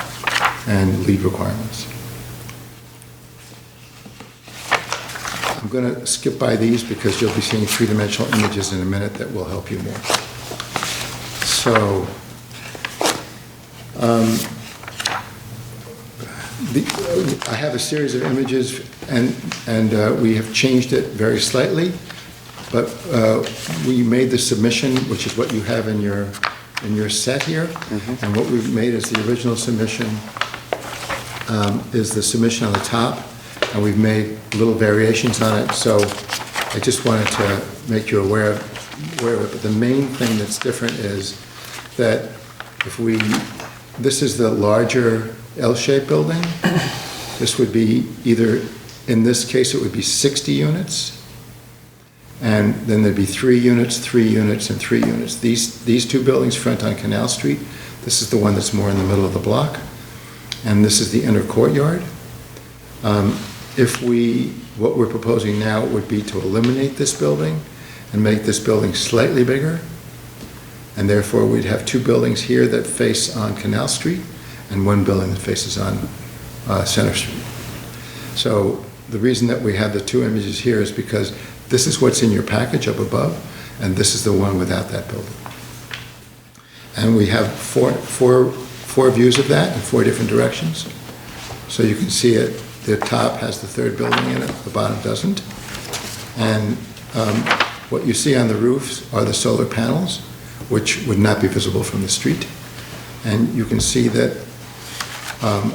and LEED requirements. I'm going to skip by these because you'll be seeing 3-dimensional images in a minute that will help you more. So, I have a series of images, and we have changed it very slightly, but we made the submission, which is what you have in your set here, and what we've made as the original submission is the submission on the top, and we've made little variations on it, so I just wanted to make you aware of it. But the main thing that's different is that this is the larger L-shaped building. This would be either, in this case, it would be 60 units, and then there'd be 3 units, 3 units, and 3 units. These 2 buildings front on Canal Street. This is the one that's more in the middle of the block, and this is the inner courtyard. What we're proposing now would be to eliminate this building and make this building slightly bigger, and therefore we'd have 2 buildings here that face on Canal Street and 1 building that faces on Center Street. So the reason that we have the 2 images here is because this is what's in your package up above, and this is the one without that building. And we have four views of that in 4 different directions. So you can see it. The top has the 3rd building in it, the bottom doesn't. And what you see on the roofs are the solar panels, which would not be visible from the street. And you can see that on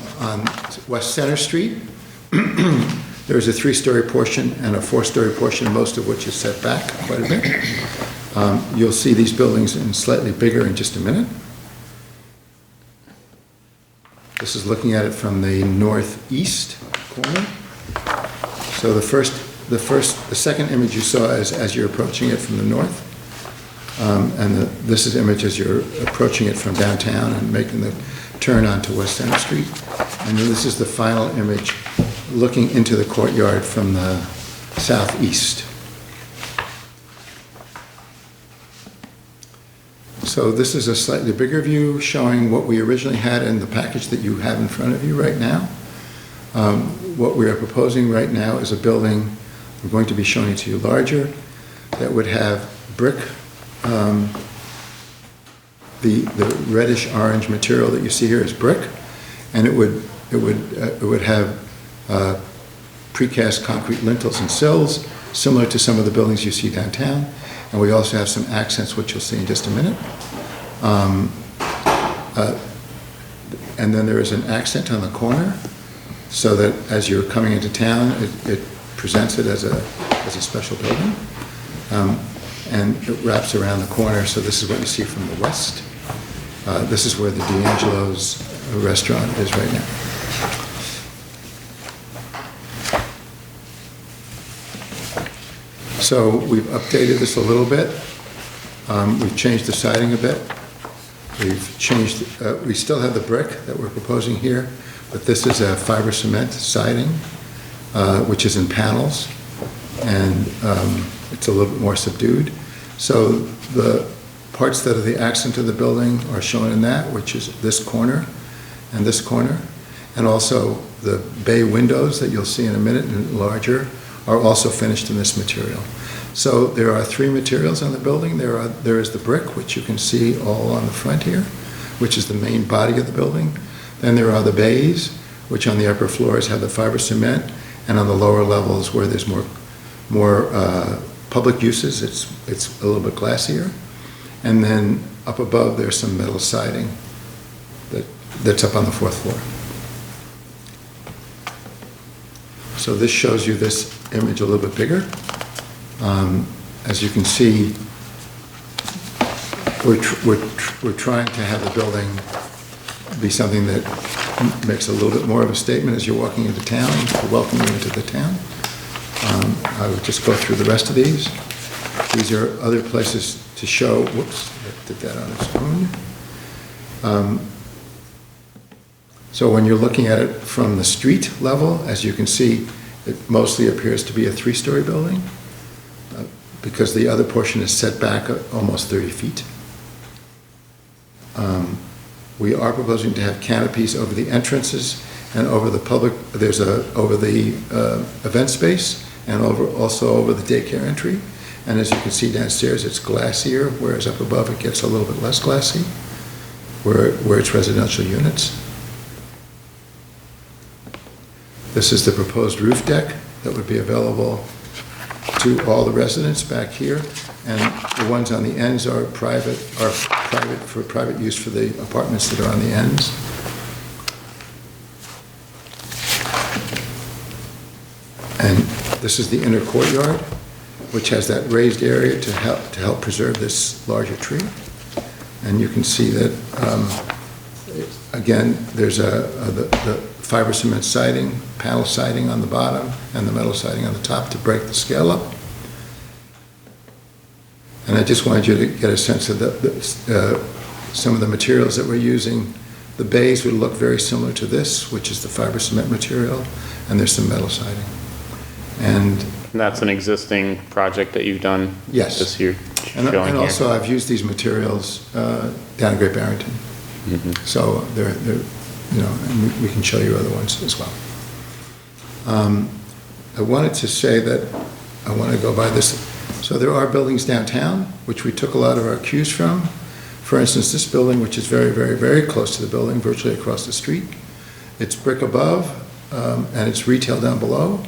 West Center Street, there's a 3-story portion and a 4-story portion, most of which is set back quite a bit. You'll see these buildings in slightly bigger in just a minute. This is looking at it from the northeast corner. So the second image you saw is as you're approaching it from the north. This is image as you're approaching it from downtown and making the turn onto West Center Street. And then this is the final image looking into the courtyard from the southeast. So this is a slightly bigger view showing what we originally had in the package that you have in front of you right now. What we are proposing right now is a building, we're going to be showing it to you larger, that would have brick, the reddish orange material that you see here is brick, and it would have precast concrete lintels and sills, similar to some of the buildings you see downtown. And we also have some accents, which you'll see in just a minute. And then there is an accent on the corner, so that as you're coming into town, it presents it as a special building. And it wraps around the corner, so this is what you see from the west. This is where the D'Angelo's restaurant is right now. So we've updated this a little bit. We've changed the siding a bit. We've changed, we still have the brick that we're proposing here, but this is a fiber cement siding, which is in panels, and it's a little bit more subdued. So the parts that are the accent of the building are shown in that, which is this corner and this corner. And also the bay windows that you'll see in a minute and larger are also finished in this material. So there are three materials on the building. There is the brick, which you can see all on the front here, which is the main body of the building. Then there are the bays, which on the upper floors have the fiber cement, and on the lower levels where there's more public uses, it's a little bit glassier. And then up above, there's some metal siding that's up on the fourth floor. So this shows you this image a little bit bigger. As you can see, we're trying to have the building be something that makes a little bit more of a statement as you're walking into town, to welcome you into the town. I would just go through the rest of these. These are other places to show, whoops, I did that on its own. So when you're looking at it from the street level, as you can see, it mostly appears to be a three-story building, because the other portion is set back almost 30 feet. We are proposing to have canopies over the entrances and over the public, over the event space, and also over the daycare entry. And as you can see downstairs, it's glassier, whereas up above it gets a little bit less glassy, where it's residential units. This is the proposed roof deck that would be available to all the residents back here, and the ones on the ends are private for private use for the apartments that are on the ends. And this is the inner courtyard, which has that raised area to help preserve this larger tree. And you can see that again, there's the fiber cement siding, panel siding on the bottom, and the metal siding on the top to break the scale up. And I just wanted you to get a sense of some of the materials that we're using. The bays would look very similar to this, which is the fiber cement material, and there's some metal siding. And that's an existing project that you've done yes, this year? And also I've used these materials down in Great Barrington. Mm-hmm. So they're and we can show you other ones as well. I wanted to say that I want to go by this. So there are buildings downtown, which we took a lot of our cues from. For instance, this building, which is very, very, very close to the building, virtually across the street. It's brick above, and it's retail down below.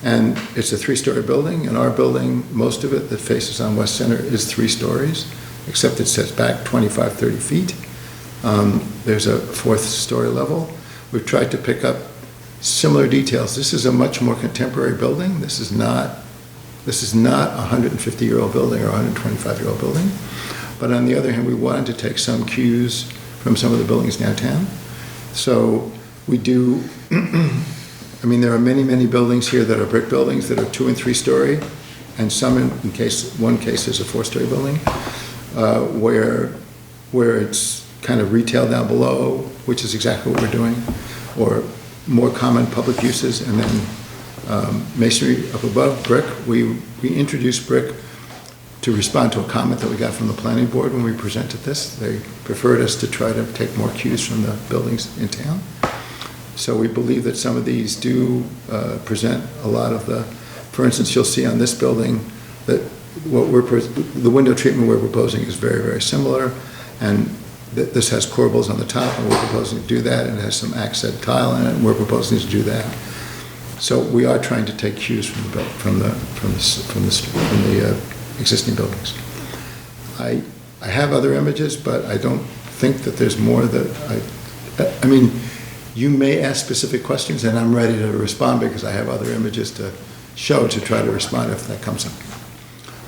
And it's a three-story building, and our building, most of it that faces on West Center is 3 stories, except it sets back 25, 30 feet. There's a 4th story level. We've tried to pick up similar details. This is a much more contemporary building. This is not a 150-year-old building or a 125-year-old building. But on the other hand, we wanted to take some cues from some of the buildings downtown. So we do, I mean, there are many, many buildings here that are brick buildings that are 2- and 3-story, and some one case is a 4-story building, where it's kind of retail down below, which is exactly what we're doing, or more common public uses, and then masonry up above, brick. We introduced brick to respond to a comment that we got from the planning board when we presented this. They preferred us to try to take more cues from the buildings in town. So we believe that some of these do present a lot of the, for instance, you'll see on this building that the window treatment we're proposing is very, very similar, and this has corbels on the top, and we're proposing to do that, and it has some accent tile in it, and we're proposing to do that. So we are trying to take cues from the existing buildings. I have other images, but I don't think that there's more that I mean, you may ask specific questions, and I'm ready to respond because I have other images to show to try to respond if that comes up.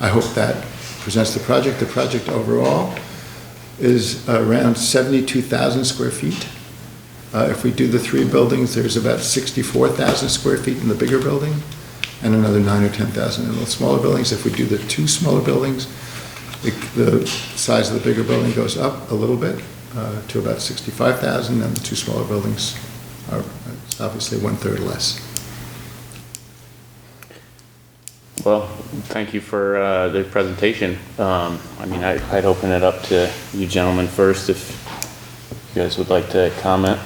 I hope that presents the project. The project overall is around 72,000 square feet. If we do the 3 buildings, there's about 64,000 square feet in the bigger building and another 9,000 or 10,000 in the smaller buildings. If we do the 2 smaller buildings, the size of the bigger building goes up a little bit to about 65,000, and the 2 smaller buildings are obviously 1/3 less. Well, thank you for the presentation. I mean, I'd open it up to you gentlemen first if you guys would like to comment.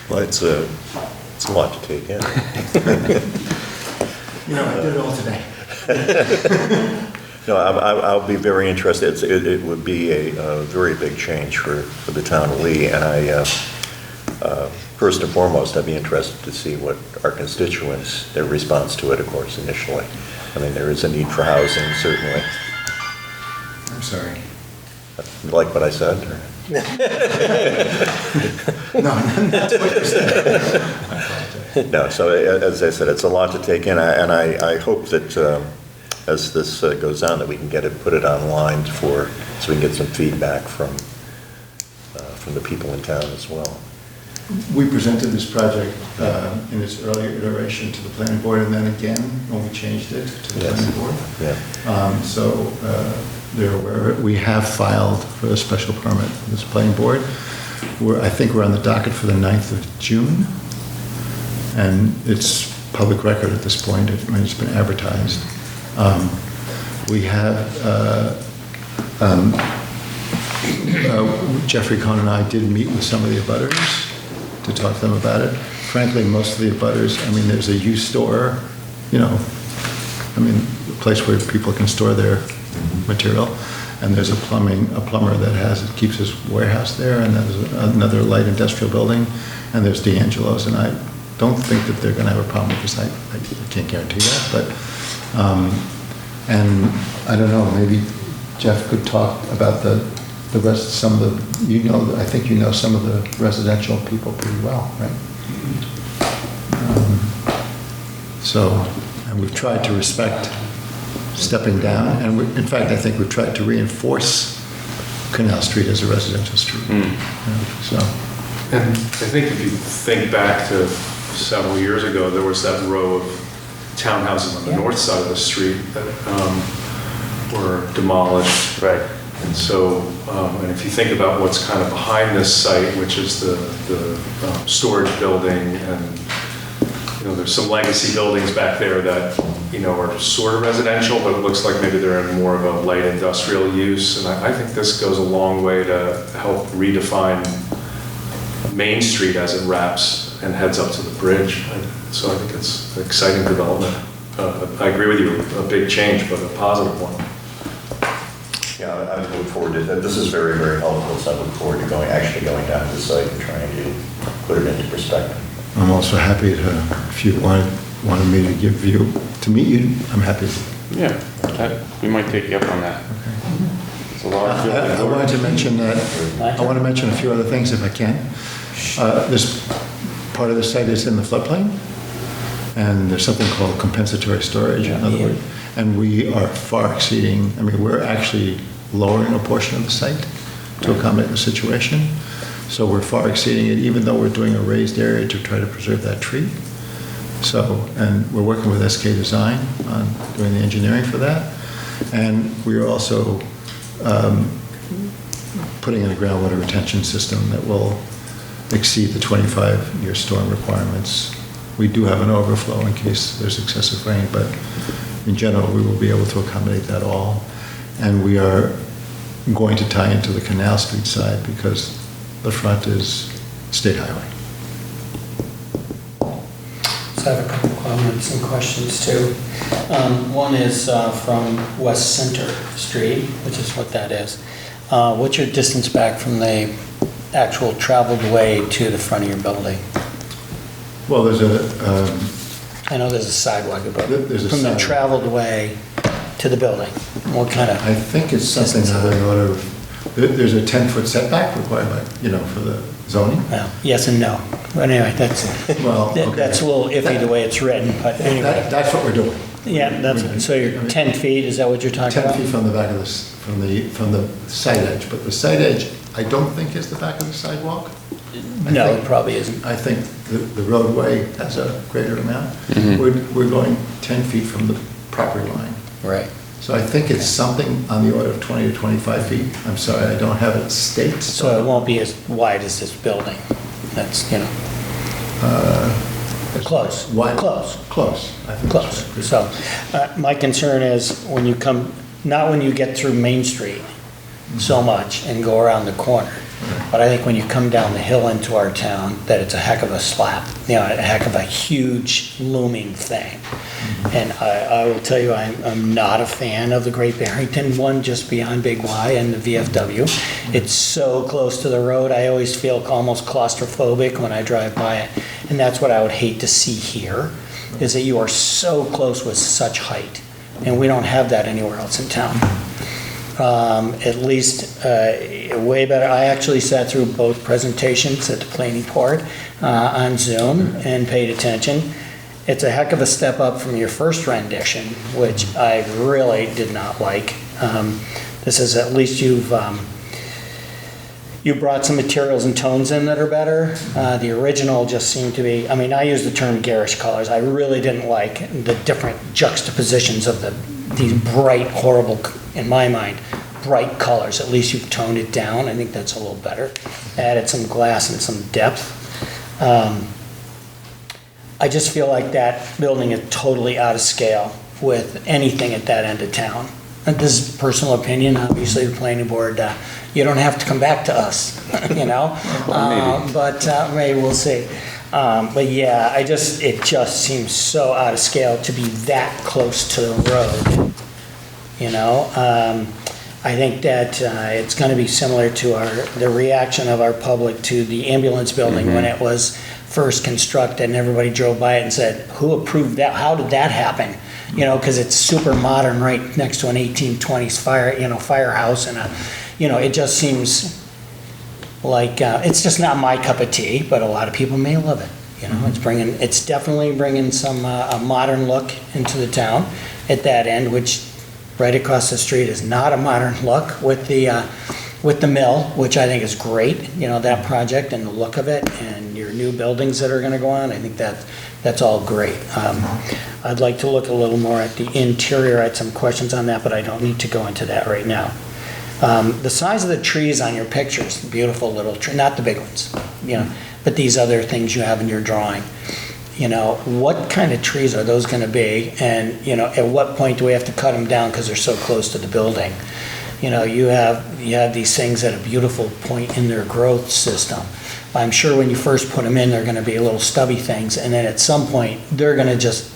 Well, it's a lot to take in. You know, I did it all today. No, I'll be very interested. It would be a very big change for the town of Lee, and first and foremost, I'd be interested to see what our constituents, their response to it, of course, initially. I mean, there is a need for housing, certainly. I'm sorry. You like what I said? Or? No, that's what you said. No, so as I said, it's a lot to take in, and I hope that as this goes on, that we can put it online so we can get some feedback from the people in town as well. We presented this project in its earlier iteration to the planning board, and then again, when we changed it to the planning board. Yeah. So they're aware of it. We have filed for a special permit for this planning board. I think we're on the docket for the 9th of June, and it's public record at this point. It's been advertised. We have, Jeffrey Cohn and I did meet with some of the abutters to talk to them about it. Frankly, most of the abutters, I mean, there's a used store, you know, I mean, a place where people can store their material, and there's a plumber that keeps his warehouse there, and there's another light industrial building, and there's D'Angelo's, and I don't think that they're gonna have a problem with this. I can't guarantee that, but, and I don't know, maybe Jeff could talk about the rest, some of the, I think you know some of the residential people pretty well, right? And we've tried to respect stepping down, and in fact, I think we've tried to reinforce Canal Street as a residential street. So. And I think if you think back to several years ago, there was that row of townhouses on the north side of the street that were demolished. Right. And so, and if you think about what's kind of behind this site, which is the storage building, and, you know, there's some legacy buildings back there that, you know, are sort of residential, but it looks like maybe they're in more of a light industrial use. And I think this goes a long way to help redefine Main Street as it wraps and heads up to the bridge. So I think it's an exciting development. I agree with you, a big change, but a positive one. Yeah, I look forward to that. This is very, very helpful, so I look forward to actually going down to the site and trying to put it into perspective. I'm also happy to, if you wanted me to meet you, I'm happy to. Yeah, we might take you up on that. Okay. It's a large building. I wanted to mention a few other things if I can. This part of the site is in the floodplain, and there's something called compensatory storage, in other words, and we are far exceeding, I mean, we're actually lowering a portion of the site to accommodate the situation. So we're far exceeding it, even though we're doing a raised area to try to preserve that tree. So, and we're working with SK Design on doing the engineering for that. And we are also putting in a groundwater retention system that will exceed the 25-year storm requirements. We do have an overflow in case there's excessive rain, but in general, we will be able to accommodate that all. And we are going to tie into the Canal Street side because the front is state highway. So I have a couple comments and questions too. One is from West Center Street, which is what that is. What's your distance back from the actual traveled way to the front of your building? Well, there's a, I know there's a sidewalk above, There's a from the sidewalk. traveled way to the building. What kind of, I think it's something on the order of, there's a 10-foot setback required by, for the zoning. well, yes and no. But anyway, that's, Well, okay. that's a little iffy the way it's written, but anyway. That's what we're doing. Yeah, that's, so you're 10 feet, is that what you're talking 10 about? feet from the back of this, from the side edge, but the side edge, I don't think is the back of the sidewalk. No, it probably isn't. I think the roadway has a greater amount. We're going 10 feet from the property line. Right. So I think it's something on the order of 20 to 25 feet. I'm sorry, I don't have it staked. So it won't be as wide as this building. That's, close. Wide. Close. Close. I think that's Close. right. So, my concern is when you come, not when you get through Main Street so much and go around the corner, but I think when you come down the hill into our town, that it's a heck of a slap, a heck of a huge looming thing. And I will tell you, I'm not a fan of the Great Barrington one just beyond Big Y and the VFW. It's so close to the road, I always feel almost claustrophobic when I drive by it. And that's what I would hate to see here, is that you are so close with such height. And we don't have that anywhere else in town. At least way better. I actually sat through both presentations at the planning board on Zoom and paid attention. It's a heck of a step up from your first rendition, which I really did not like. This is, at least you brought some materials and tones in that are better. The original just seemed to be, I use the term garish colors. I really didn't like the different juxtapositions of these bright, horrible, in my mind, bright colors. At least you've toned it down. I think that's a little better. Added some glass and some depth. I just feel like that building is totally out of scale with anything at that end of town. And this is personal opinion, obviously the planning board, you don't have to come back to us, but maybe we'll see. But yeah, it just seems so out of scale to be that close to the road, I think that it's going to be similar to the reaction of our public to the ambulance building when it was first constructed and everybody drove by it and said, who approved that? How did that happen? Because it's super modern right next to an 1820s firehouse and it just seems like, it's just not my cup of tea, but a lot of people may love it. It's definitely bringing some, a modern look into the town at that end, which right across the street is not a modern look with the mill, which I think is great, that project and the look of it and your new buildings that are gonna go on. I think that's all great. I'd like to look a little more at the interior. I had some questions on that, but I don't need to go into that right now. The size of the trees on your pictures, beautiful little tree, not the big ones, but these other things you have in your drawing. What kind of trees are those gonna be? And, at what point do we have to cut them down because they're so close to the building? You have these things at a beautiful point in their growth system. I'm sure when you first put them in, they're gonna be little stubby things, and then at some point, they're gonna just,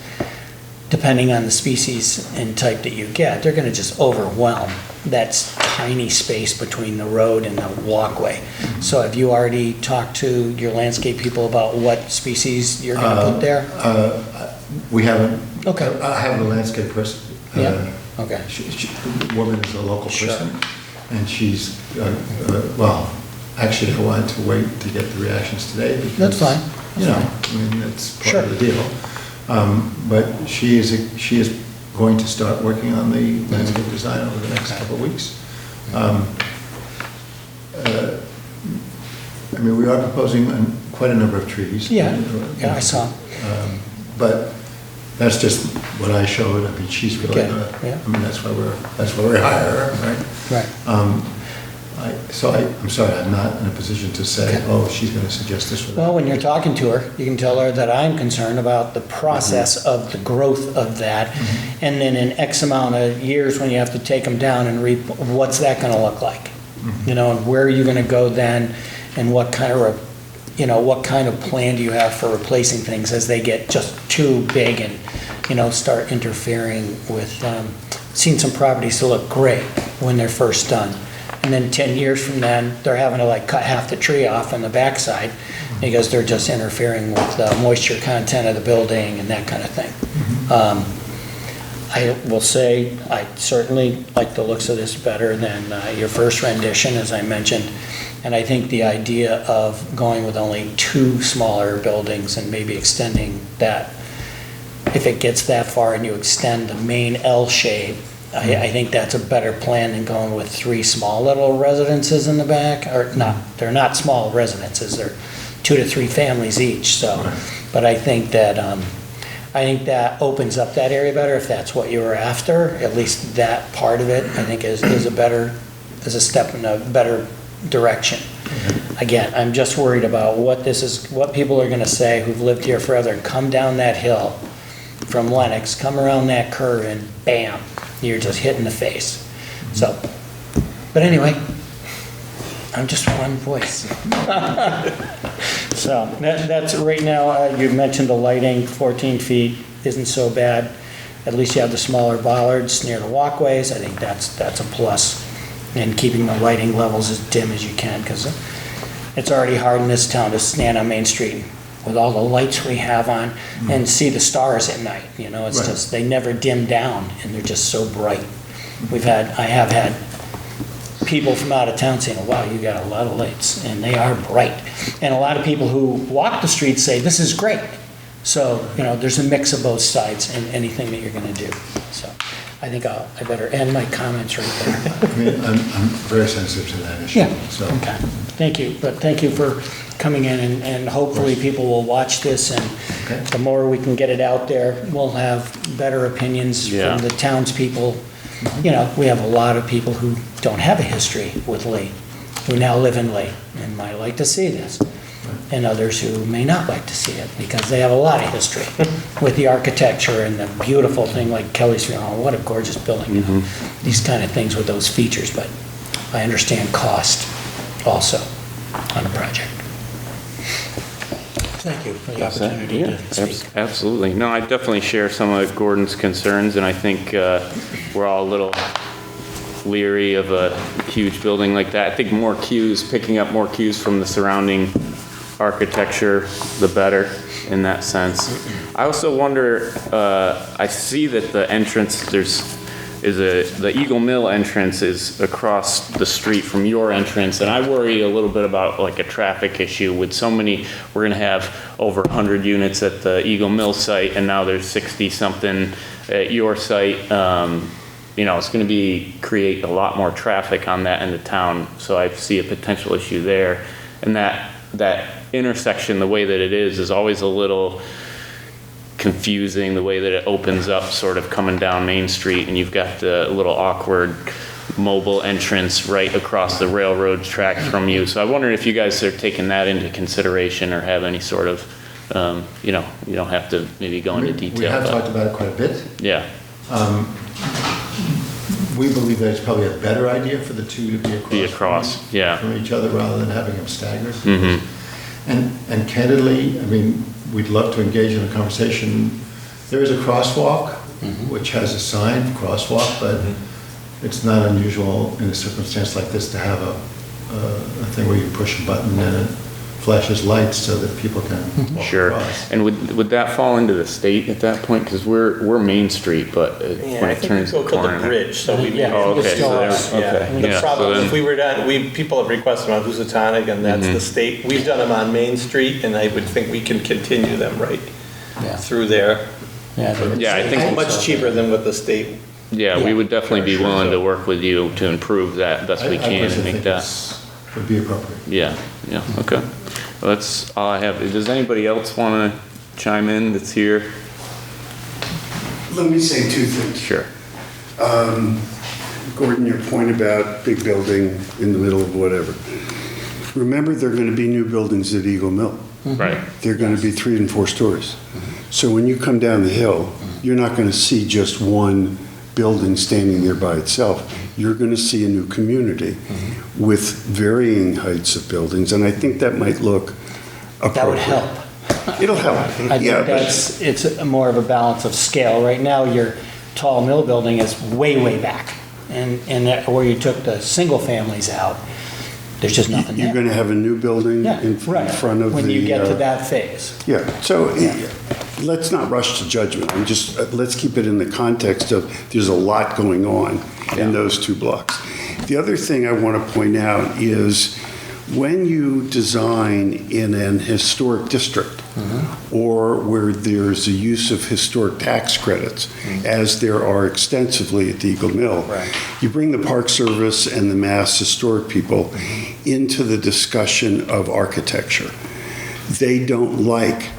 depending on the species and type that you get, they're gonna just overwhelm that tiny space between the road and the walkway. So have you already talked to your landscape people about what species you're gonna put there? We haven't. Okay. I have a landscape person. Yeah, okay. The woman is a local Sure. person, and she's, actually, I wanted to wait to get the reactions today. Because, That's fine. That's part Sure. of the deal. But she is going to start working on the landscape design over the next couple of weeks. We are proposing quite a number of trees. Yeah, I saw. But that's just what I showed. She's really Okay, gonna, yeah. that's why we hire her, right? Right. I'm sorry, I'm not in a position to say, Okay. oh, she's gonna suggest this or that. Well, when you're talking to her, you can tell her that I'm concerned about the process of the growth of that. And then in X amount of years, when you have to take them down and what's that gonna look like? And where are you gonna go then? And what kind of plan do you have for replacing things as they get just too big and, start interfering with, seen some properties to look great when they're first done. And then 10 years from then, they're having to cut half the tree off on the backside, because they're just interfering with the moisture content of the building and that kind of thing. I will say, I certainly like the looks of this better than your first rendition, as I mentioned. And I think the idea of going with only 2 smaller buildings and maybe extending that, if it gets that far and you extend the main L shape, I think that's a better plan than going with 3 small little residences in the back, or not, they're not small residences, they're 2 to 3 families each, so. But I think that opens up that area better if that's what you were after. At least that part of it, I think is a step in a better direction. Again, I'm just worried about what people are gonna say who've lived here forever and come down that hill from Lennox, come around that curve and bam, you're just hit in the face. So, but anyway, I'm just one voice. So that's right now, you mentioned the lighting, 14 feet isn't so bad. At least you have the smaller bollards near the walkways. I think that's a plus. And keeping the lighting levels as dim as you can, because it's already hard in this town to stand on Main Street with all the lights we have on and see the stars at night. You know, it's just, they never dim down and they're just so bright. I have had people from out of town saying, wow, you got a lot of lights, and they are bright. And a lot of people who walk the streets say, this is great. So, you know, there's a mix of both sides in anything that you're gonna do. So I think I better end my comments right there. I mean, I'm very sensitive to that issue. Yeah, So, okay, thank you. But thank you for coming in, and hopefully people will watch this, and Okay. the more we can get it out there, we'll have better opinions Yeah. from the townspeople. You know, we have a lot of people who don't have a history with Lee, who now live in Lee and might like to see this, and others who may not like to see it because they have a lot of history with the architecture and the beautiful thing like Kelly's Funeral. What a gorgeous building, you know, these kind of things with those features, but I understand cost also on a project. Thank you for the opportunity Yeah, to speak. absolutely. No, I definitely share some of Gordon's concerns, and I think we're all a little leery of a huge building like that. I think picking up more cues from the surrounding architecture, the better in that sense. I also wonder, I see that the entrance, the Eagle Mill entrance is across the street from your entrance, and I worry a little bit about like a traffic issue with so many. We're gonna have over 100 units at the Eagle Mill site, and now there's 60-something at your site. You know, it's gonna create a lot more traffic on that end of town, so I see a potential issue there. And that intersection, the way that it is always a little confusing, the way that it opens up sort of coming down Main Street, and you've got the little awkward mobile entrance right across the railroad tracks from you. So I wonder if you guys are taking that into consideration or have any sort of, you know, you don't have to maybe go into detail. we have but- talked about it quite a bit. Yeah, We believe that it's probably a better idea for the two to be across. yeah. From each other rather than having them staggered. Mhm. And candidly, I mean, we'd love to engage in a conversation. There is a crosswalk, which has a sign, crosswalk, but it's not unusual in a circumstance like this to have a thing where you push a button and it flashes lights so that people can walk Sure. across. And would that fall into the state at that point? Because we're Main Street, but Yeah, when I it think turns we the go to corner. the bridge, so we. Yeah. Oh, okay, It's so still there, us, okay, The yeah. So problem, then, if we were done, people have requested on Housatonic, and that's the state, we've done them on Main Street, and I would think we can continue them right Yeah. through there. Yeah, Yeah, I think- Much cheaper than what the state, yeah, we would definitely be willing to work with you to improve that best we I can and personally make think that. it's- would be appropriate. Yeah, okay. Well, that's all I have. Does anybody else want to chime in that's here? Let me say 2 things. Sure. Gordon, your point about big building in the middle of whatever. Remember, there are going to be new buildings at Eagle Mill. Right. They're going to be 3 and 4 stories. So when you come down the hill, you're not going to see just one building standing there by itself. You're going to see a new community with varying heights of buildings, and I think that might look appropriate. that would help. It'll help. I think Yeah, but it's more of a balance of scale. Right now, your tall mill building is way, way back. And where you took the single families out, There's just nothing You're there. going to have a new building Yeah, in right. front of the... When you get to that phase. Yeah, so let's not rush to judgment. I'm just, let's keep it in the context of there's a lot going on in those two blocks. The other thing I want to point out is when you design in an historic district or where there's a use of historic tax credits, as there are extensively at the Eagle Mill, you bring the Park Service and the Mass Historic people into the discussion of architecture. They don't like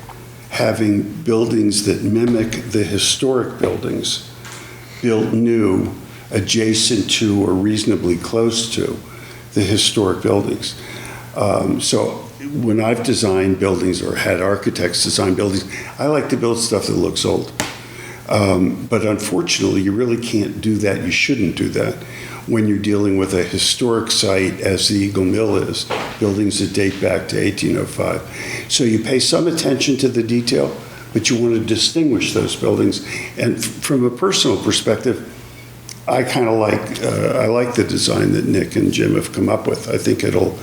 having buildings that mimic the historic buildings built new, adjacent to or reasonably close to the historic buildings. So when I've designed buildings or had architects design buildings, I like to build stuff that looks old. But unfortunately, you really can't do that. You shouldn't do that when you're dealing with a historic site as the Eagle Mill is, buildings that date back to 1805. So you pay some attention to the detail, but you want to distinguish those buildings. And from a personal perspective, I kind of like, I like the design that Nick and Jim have come up with. I think it'll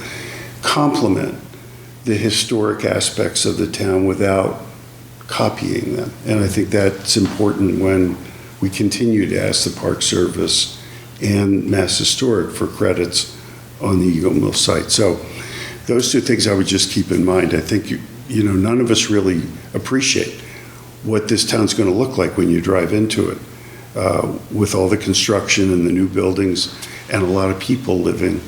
complement the historic aspects of the town without copying them. And I think that's important when we continue to ask the Park Service and Mass Historic for credits on the Eagle Mill site. So those two things I would just keep in mind. I think, you know, none of us really appreciate what this town's going to look like when you drive into it, with all the construction and the new buildings and a lot of people living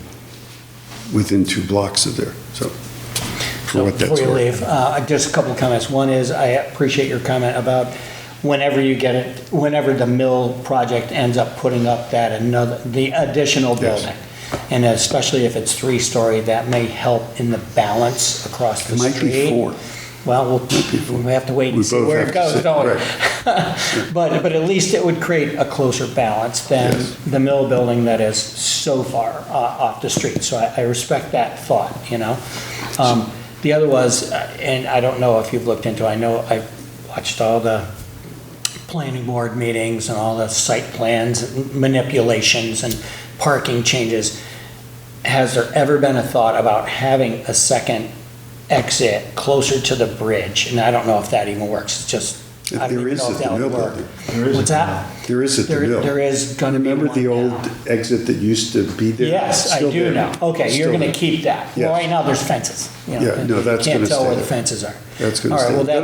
within 2 blocks of there. So for what that's Before you worth. leave, just a couple of comments. One is, I appreciate your comment about whenever you get it, whenever the mill project ends up putting up the additional building. And especially if it's 3-story, that may help in the balance across the It might street. be 4. Well, we have to wait We and see both where have it to goes, see, don't we? right. But at least it would create a closer balance than Yes. the mill building that is so far off the street. So I respect that thought, you know? The other was, and I don't know if you've looked into, I know I watched all the planning board meetings and all the site plans, manipulations and parking changes. Has there ever been a thought about having a second exit closer to the bridge? And I don't know if that even works. It's just, I don't There even is know if at that the would mill work. building. What's that? There is at the mill. There is gonna be Remember the one old now. exit that used to be there? Yes, I Still do there. now. Okay, you're Still gonna there. keep that. Well, Yes. right now, there's fences. You know, Yeah, no, that's Can't gonna tell where stay. the fences are. That's going All to right, stay. well, that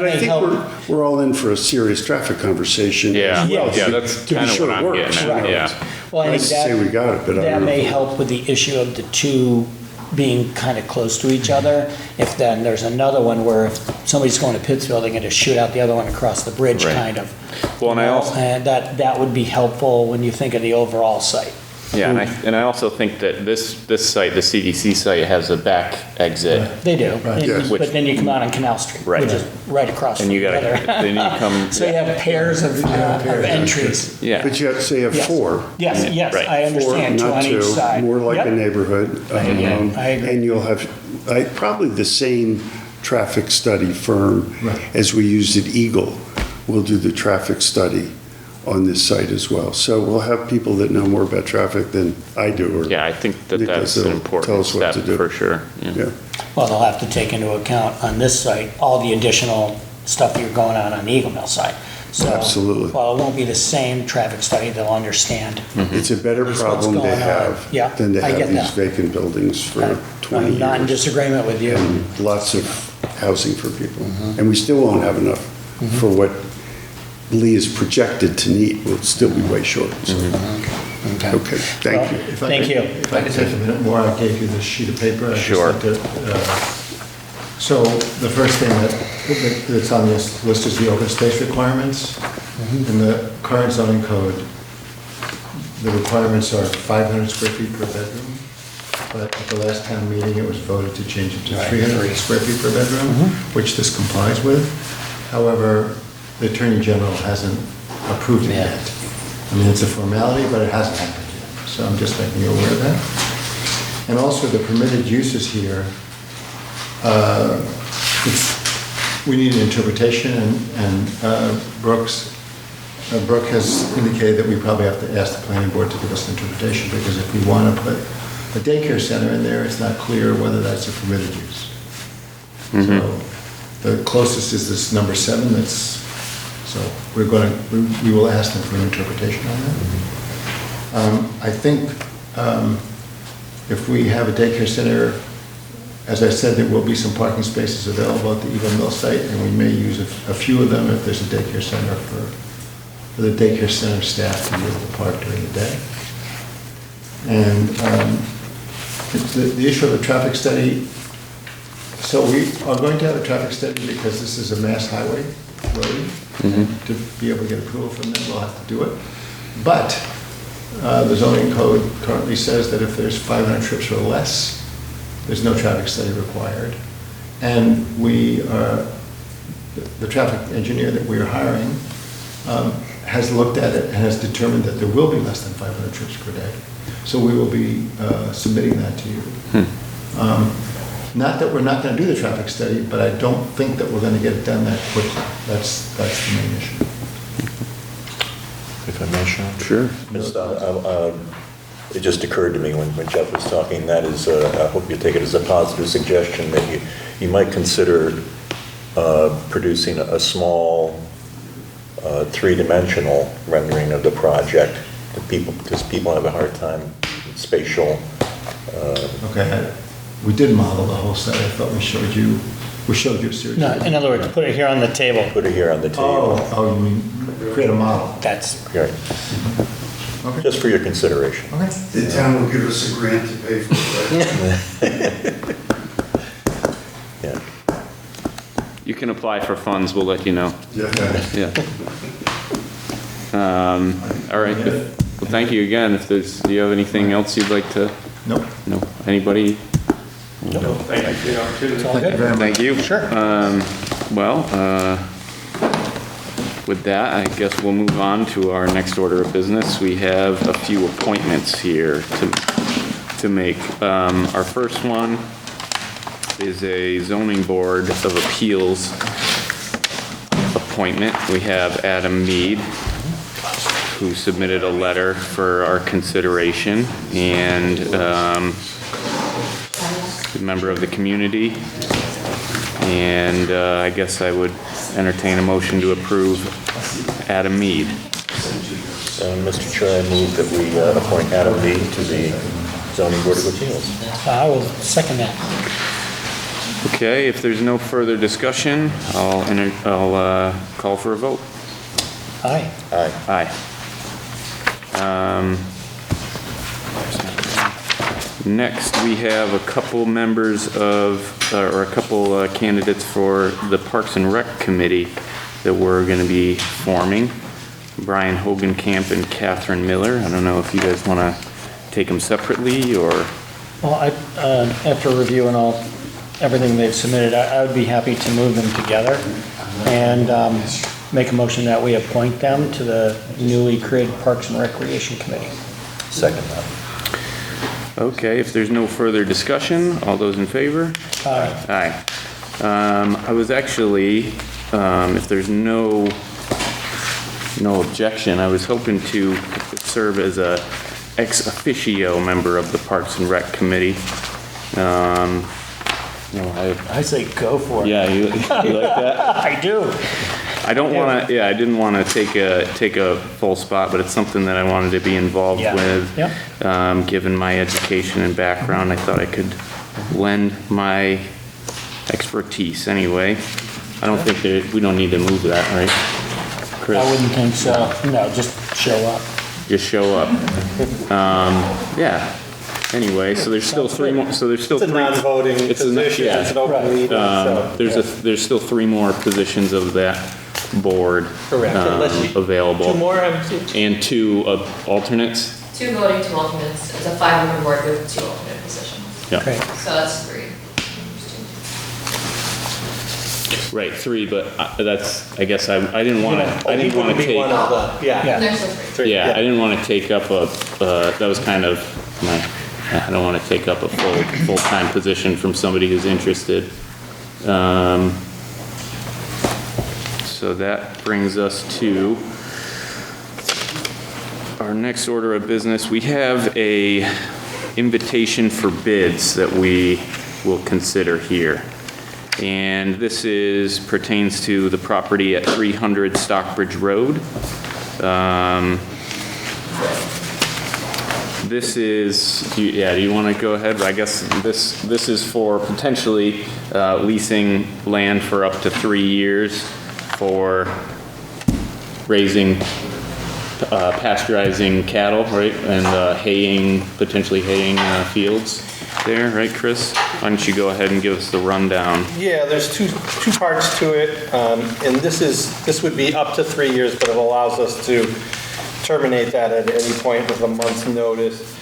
may help. But I think we're all in for a serious traffic conversation. Yeah, as well, Yes. yeah, to- that's to be kind of sure what it I'm works, getting at, you know. yeah. Well, I Nice think to say we got it, but I that don't may know. help with the issue of the two being kind of close to each other. If then there's another one where if somebody's going to Pittsfield, they can just shoot out the other one across the bridge, Right. kind of. Well, and I You know, also- And that would be helpful when you think of the overall site. Yeah, and I also think that this site, the CDC site, has a back exit. They do, Right. Yes. but then you come out on Canal Street, Right. which is right across And from you the gotta, other. then you come, So you have pairs of entries. yeah. But you have to say you have Yes. 4. Yes, yes, Right. I 4, understand, 2 not on 2, each side. more like Yep. a neighborhood. I agree. I agree. And you'll have, probably the same traffic study firm Right. as we used at Eagle will do the traffic study on this site as well. So we'll have people that know more about traffic than I do, or. Yeah, I think that Nicholas that's an will important tell us what step to do. for sure. Yeah, Well, they'll have to take into account on this site, all the additional stuff you're going on the Eagle Mill side. So, Absolutely. while it won't be the same traffic study, they'll understand. it's a better What's problem to going on. have Yeah, than to I have get these that. vacant buildings for 20 I'm not in years. disagreement with you. And lots of housing for people. Mm-hmm. And we still won't have enough for what Lee is projected to need. We'll still be way short. So, Okay. okay, thank you. If I Thank could- you. If I could take a minute more, I gave you this sheet of paper. I'd just Sure. like to, So the first thing that's on this list is the open space requirements. In the current zoning code, the requirements are 500 square feet per bedroom, but at the last town meeting, it was voted to change it to 300 square feet per bedroom, which this complies with. However, the Attorney General hasn't approved it Yeah. yet. I mean, it's a formality, but it hasn't happened yet, so I'm just making you aware of that. And also, the permitted uses here, we need an interpretation, and Brooke has indicated that we probably have to ask the planning board to give us an interpretation, because if we want to put a daycare center in there, it's not clear whether that's a permitted use. So the closest is this number 7 that's, so we will ask them for an interpretation on that. I think if we have a daycare center, as I said, there will be some parking spaces available at the Evo Mill site, and we may use a few of them if there's a daycare center for the daycare center staff to be able to park during the day. And the issue of the traffic study, so we are going to have a traffic study because this is a mass highway road. To be able to get approval from them, we'll have to do it. But the zoning code currently says that if there's 500 trips or less, there's no traffic study required. And the traffic engineer that we are hiring has looked at it and has determined that there will be less than 500 trips per day. So we will be submitting that to you. Not that we're not going to do the traffic study, but I don't think that we're going to get it done that quickly. That's the main issue. If I may, Sean? Sure. It just occurred to me when Jeff was talking, that is, I hope you take it as a positive suggestion, that you might consider producing a small three-dimensional rendering of the project, because people have a hard time with spatial. Okay, we did model the whole site. I thought we showed you a series. No, in other words, put it here on the table. Put it here on the table. Oh, you mean create a model? That's, Right. Okay. Just for your consideration. Okay. The town will give us a grant to pay for it. Yeah. You can apply for funds, we'll let you know. Yeah. Yeah. All right, well, thank you again. Do you have anything else you'd like to? Nope. No, anybody? Thank you for the opportunity. all good. Thank you. Sure. With that, I guess we'll move on to our next order of business. We have a few appointments here to make. Our first one is a zoning board of appeals appointment. We have Adam Mead, who submitted a letter for our consideration, and a member of the community. And I guess I would entertain a motion to approve Adam Mead. Mr. Chair, I move that we appoint Adam Mead to the Zoning Board of Appeals. I will second that. Okay, if there's no further discussion, I'll call for a vote. Aye. Aye. Aye. Next, we have a couple members or a couple candidates for the Parks and Rec Committee that we're going to be forming. Brian Hogenkamp and Catherine Miller. I don't know if you guys want to take them separately or... Well, after reviewing everything they've submitted, I would be happy to move them together and make a motion that we appoint them to the newly created Parks and Recreation Committee. Second that. Okay, if there's no further discussion, all those in favor? Aye. Aye. I was actually, if there's no objection, I was hoping to serve as a ex officio member of the Parks and Rec Committee. I say go for it. Yeah, you like that? I do. I don't want to, I didn't want to take a full spot, but it's something that I wanted to be involved Yeah. with. Yep. Given my education and background, I thought I could lend my expertise anyway. I don't think we don't need to move that, right? Chris? I wouldn't think so. No, just show up. Just show up. Yeah. Anyway, so there's still three more, so there's still It's a three. non-voting It's a- position, yeah. it's an open meeting, so. There's still 3 more positions of that board. Correct, unless you- Available. 2 more, And 2 alternates? 2 voting, 2 alternates. It's a 5-member board with 2 alternate positions. Yeah. Great. So that's 3. Right, 3, but that's, I guess I didn't want to, I didn't want to be one take, of the, Yeah. yeah. There's the 3. yeah, I didn't want to take up that was kind of I don't want to take up a full-time position from somebody who's interested. So that brings us to our next order of business. We have a invitation for bids that we will consider here. And this pertains to the property at 300 Stockbridge Road. This is, do you want to go ahead? I guess this is for potentially leasing land for up to 3 years for raising, pasteurizing cattle, right? And potentially haying fields there, right, Chris? Why don't you go ahead and give us the rundown? Yeah, there's two parts to it, and this would be up to 3 years, but it allows us to terminate that at any point with a month's notice.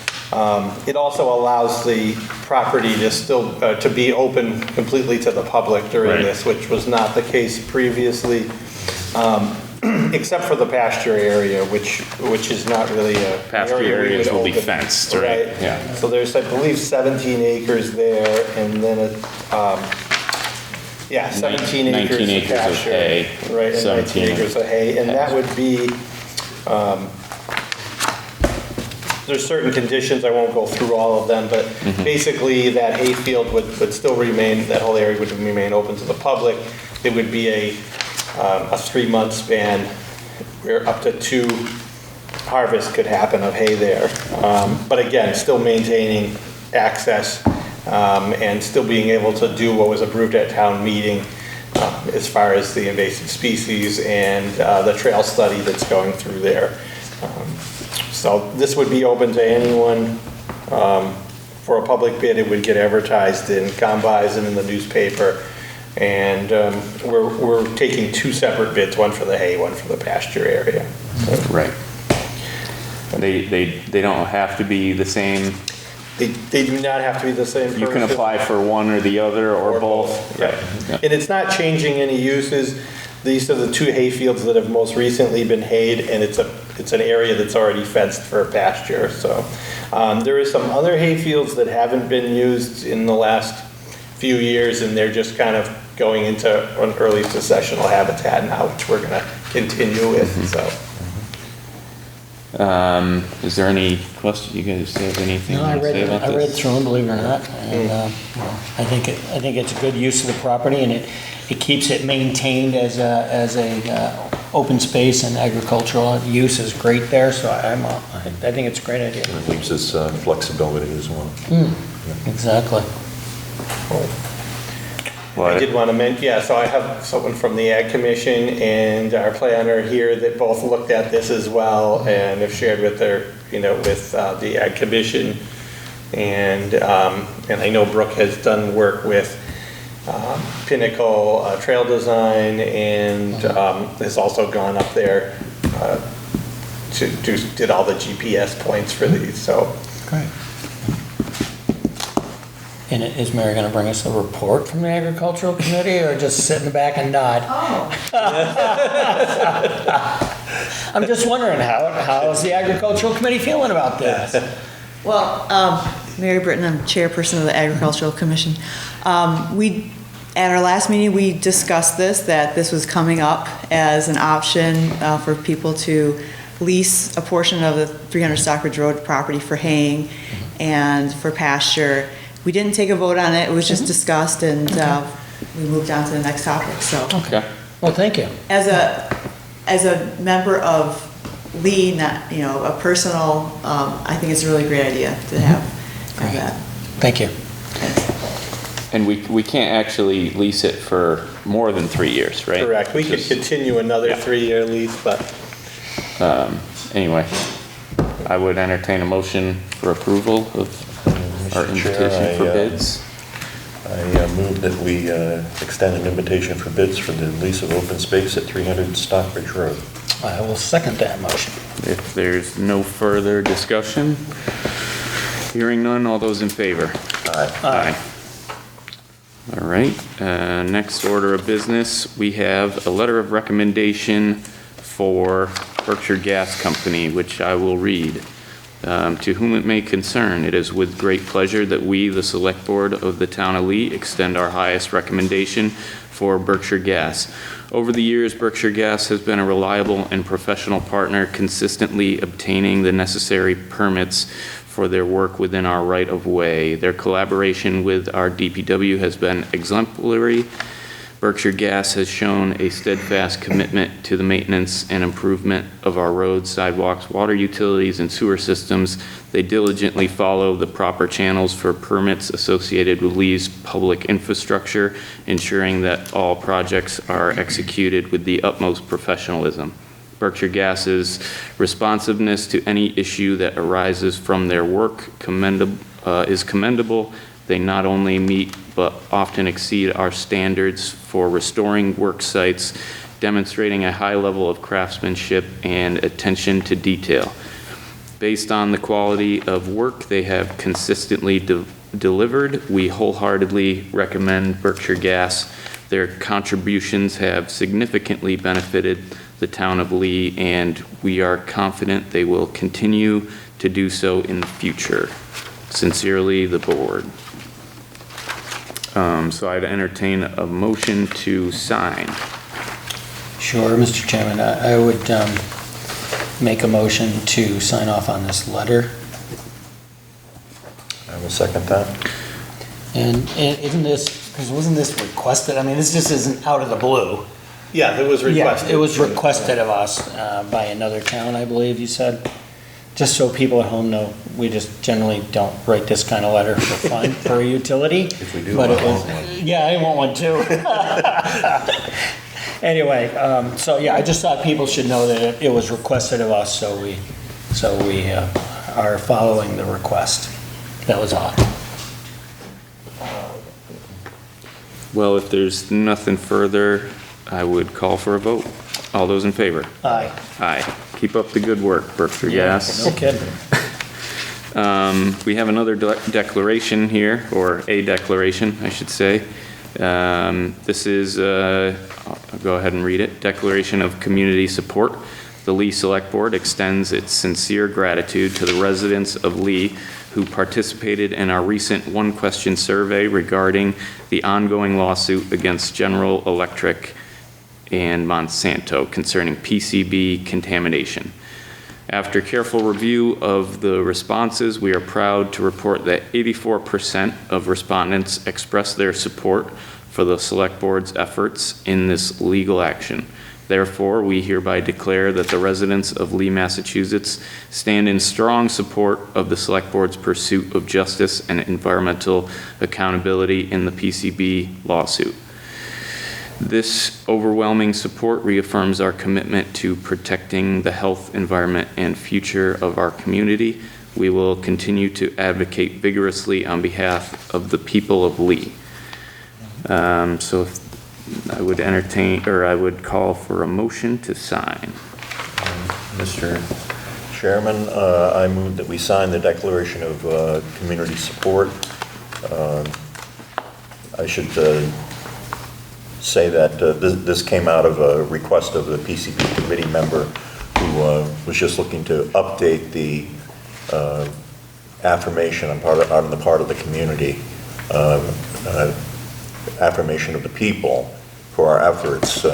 It also allows the property to still to be open completely to the public during Right. this, which was not the case previously, except for the pasture area, which is not really a Pasture area we areas would will be open. fenced, right? Yeah. So there's, I believe, 17 acres there, and then 17 acres 19 of acres of pasture. hay, Right, and 19 17 acres of hay, and that would be, there's certain conditions, I won't go through all of them, but Mm-hmm. basically that hay field would still remain, that whole area would remain open to the public. It would be a 3-month span where up to 2 harvests could happen of hay there. But again, still maintaining access and still being able to do what was approved at town meeting as far as the invasive species and the trail study that's going through there. So this would be open to anyone. For a public bid, it would get advertised in combis and in the newspaper. And we're taking 2 separate bids, one for the hay, one for the pasture area. Right. They don't have to be the same. They do not have to be the same person. You can apply for one or the other or both. Yeah. Yeah. And it's not changing any uses. These are the 2 hay fields that have most recently been hayed, and it's an area that's already fenced for pasture. So there is some other hay fields that haven't been used in the last few years, and they're just kind of going into an early successional habitat now, which we're going to continue with. So. Is there any question? You guys have anything No, to say about this? I read through them, believe it or not, and I think it's a good use of the property, and it keeps it maintained as a open space, and agricultural use is great there, so I think it's a great idea. It leaves us flexibility as well. Exactly. I did want to mention, so I have someone from the Ag Commission and our planner here that both looked at this as well and have shared with with the Ag Commission. And I know Brooke has done work with Pinnacle Trail Design and has also gone up there did all the GPS points for these, so. Great. And is Mary going to bring us a report from the Agricultural Committee, or just sit in the back and nod? Oh. I'm just wondering, how's the Agricultural Committee feeling about this? Well, Mary Britton, I'm chairperson of the Agricultural Commission. At our last meeting, we discussed that this was coming up as an option for people to lease a portion of the 300 Stockbridge Road property for haying and for pasture. We didn't take a vote on it, it was just discussed, and we moved on to the next topic, so. Okay. Well, thank you. As a member of Lee, not, a personal, I think it's a really great idea to have that. Thank you. And we can't actually lease it for more than 3 years, right? Correct. We could continue another 3-year lease, but. Anyway, I would entertain a motion for approval of our Mr. Chair, invitation for bids. I move that we extend an invitation for bids for the lease of open space at 300 Stockbridge Road. I will second that motion. If there's no further discussion, hearing none, all those in favor? Aye. All right, next order of business, we have a letter of recommendation for Berkshire Gas Company, which I will read. To whom it may concern, it is with great pleasure that we, the Select Board of the Town of Lee, extend our highest recommendation for Berkshire Gas. Over the years, Berkshire Gas has been a reliable and professional partner, consistently obtaining the necessary permits for their work within our right-of-way. Their collaboration with our DPW has been exemplary. Berkshire Gas has shown a steadfast commitment to the maintenance and improvement of our roads, sidewalks, water utilities, and sewer systems. They diligently follow the proper channels for permits associated with Lee's public infrastructure, ensuring that all projects are executed with the utmost professionalism. Berkshire Gas's responsiveness to any issue that arises from their work is commendable. They not only meet but often exceed our standards for restoring work sites, demonstrating a high level of craftsmanship and attention to detail. Based on the quality of work they have consistently delivered, we wholeheartedly recommend Berkshire Gas. Their contributions have significantly benefited the town of Lee, and we are confident they will continue to do so in the future. Sincerely, the board. So I'd entertain a motion to sign. Sure, Mr. Chairman, I would make a motion to sign off on this letter. I will second that. And isn't this, because wasn't this requested? I mean, this just isn't out of the blue. Yeah, it was requested. Yeah, it was requested of us by another town, I believe you said. Just so people at home know, we just generally don't write this kind of letter for fun, for a utility. If we do, But I it want was- one. Yeah, I want one too. Anyway, so yeah, I just thought people should know that it was requested of us, so we are following the request. That was all. Well, if there's nothing further, I would call for a vote. All those in favor? Aye. Aye. Keep up the good work, Berkshire Gas. No kidding. We have another declaration here, or a declaration, I should say. This is, I'll go ahead and read it. Declaration of Community Support. The Lee Select Board extends its sincere gratitude to the residents of Lee who participated in our recent one-question survey regarding the ongoing lawsuit against General Electric and Monsanto concerning PCB contamination. After careful review of the responses, we are proud to report that 84% of respondents expressed their support for the Select Board's efforts in this legal action. Therefore, we hereby declare that the residents of Lee, Massachusetts stand in strong support of the Select Board's pursuit of justice and environmental accountability in the PCB lawsuit. This overwhelming support reaffirms our commitment to protecting the health, environment, and future of our community. We will continue to advocate vigorously on behalf of the people of Lee. So if I would entertain, or I would call for a motion to sign. Mr. Chairman, I move that we sign the declaration of community support. I should say that this came out of a request of the PCB committee member who was just looking to update the affirmation on the part of the community, affirmation of the people for our efforts.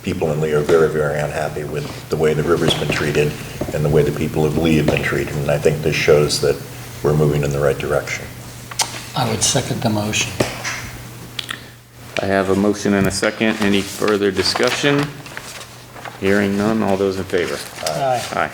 People in Lee are very, very unhappy with the way the river's been treated and the way the people of Lee have been treated, and I think this shows that we're moving in the right direction. I would second the motion. I have a motion and a second. Any further discussion? Hearing none, all those in favor? Aye. Aye.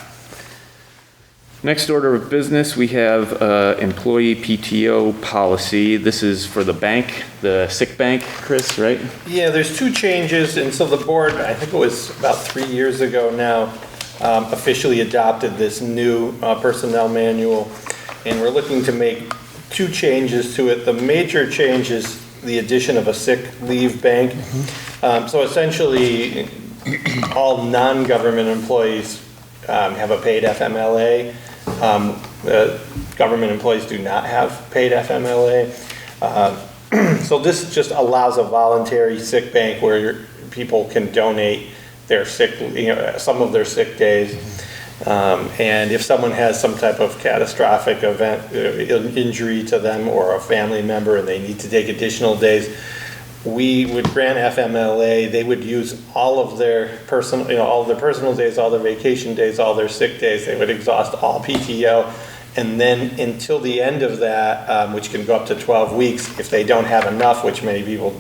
Next order of business, we have employee PTO policy. This is for the bank, the sick bank, Chris, right? Yeah, there's two changes, and so the board, I think it was about 3 years ago now, officially adopted this new personnel manual, and we're looking to make two changes to it. The major change is the addition of a sick leave bank. So essentially, all non-government employees have a paid FMLA. Government employees do not have paid FMLA. So this just allows a voluntary sick bank where people can donate their sick, some of their sick days. And if someone has some type of catastrophic event, injury to them or a family member, and they need to take additional days, we would grant FMLA. They would use all of their personal, all of their personal days, all their vacation days, all their sick days. They would exhaust all PTO, And then until the end of that, which can go up to 12 weeks, if they don't have enough, which many people,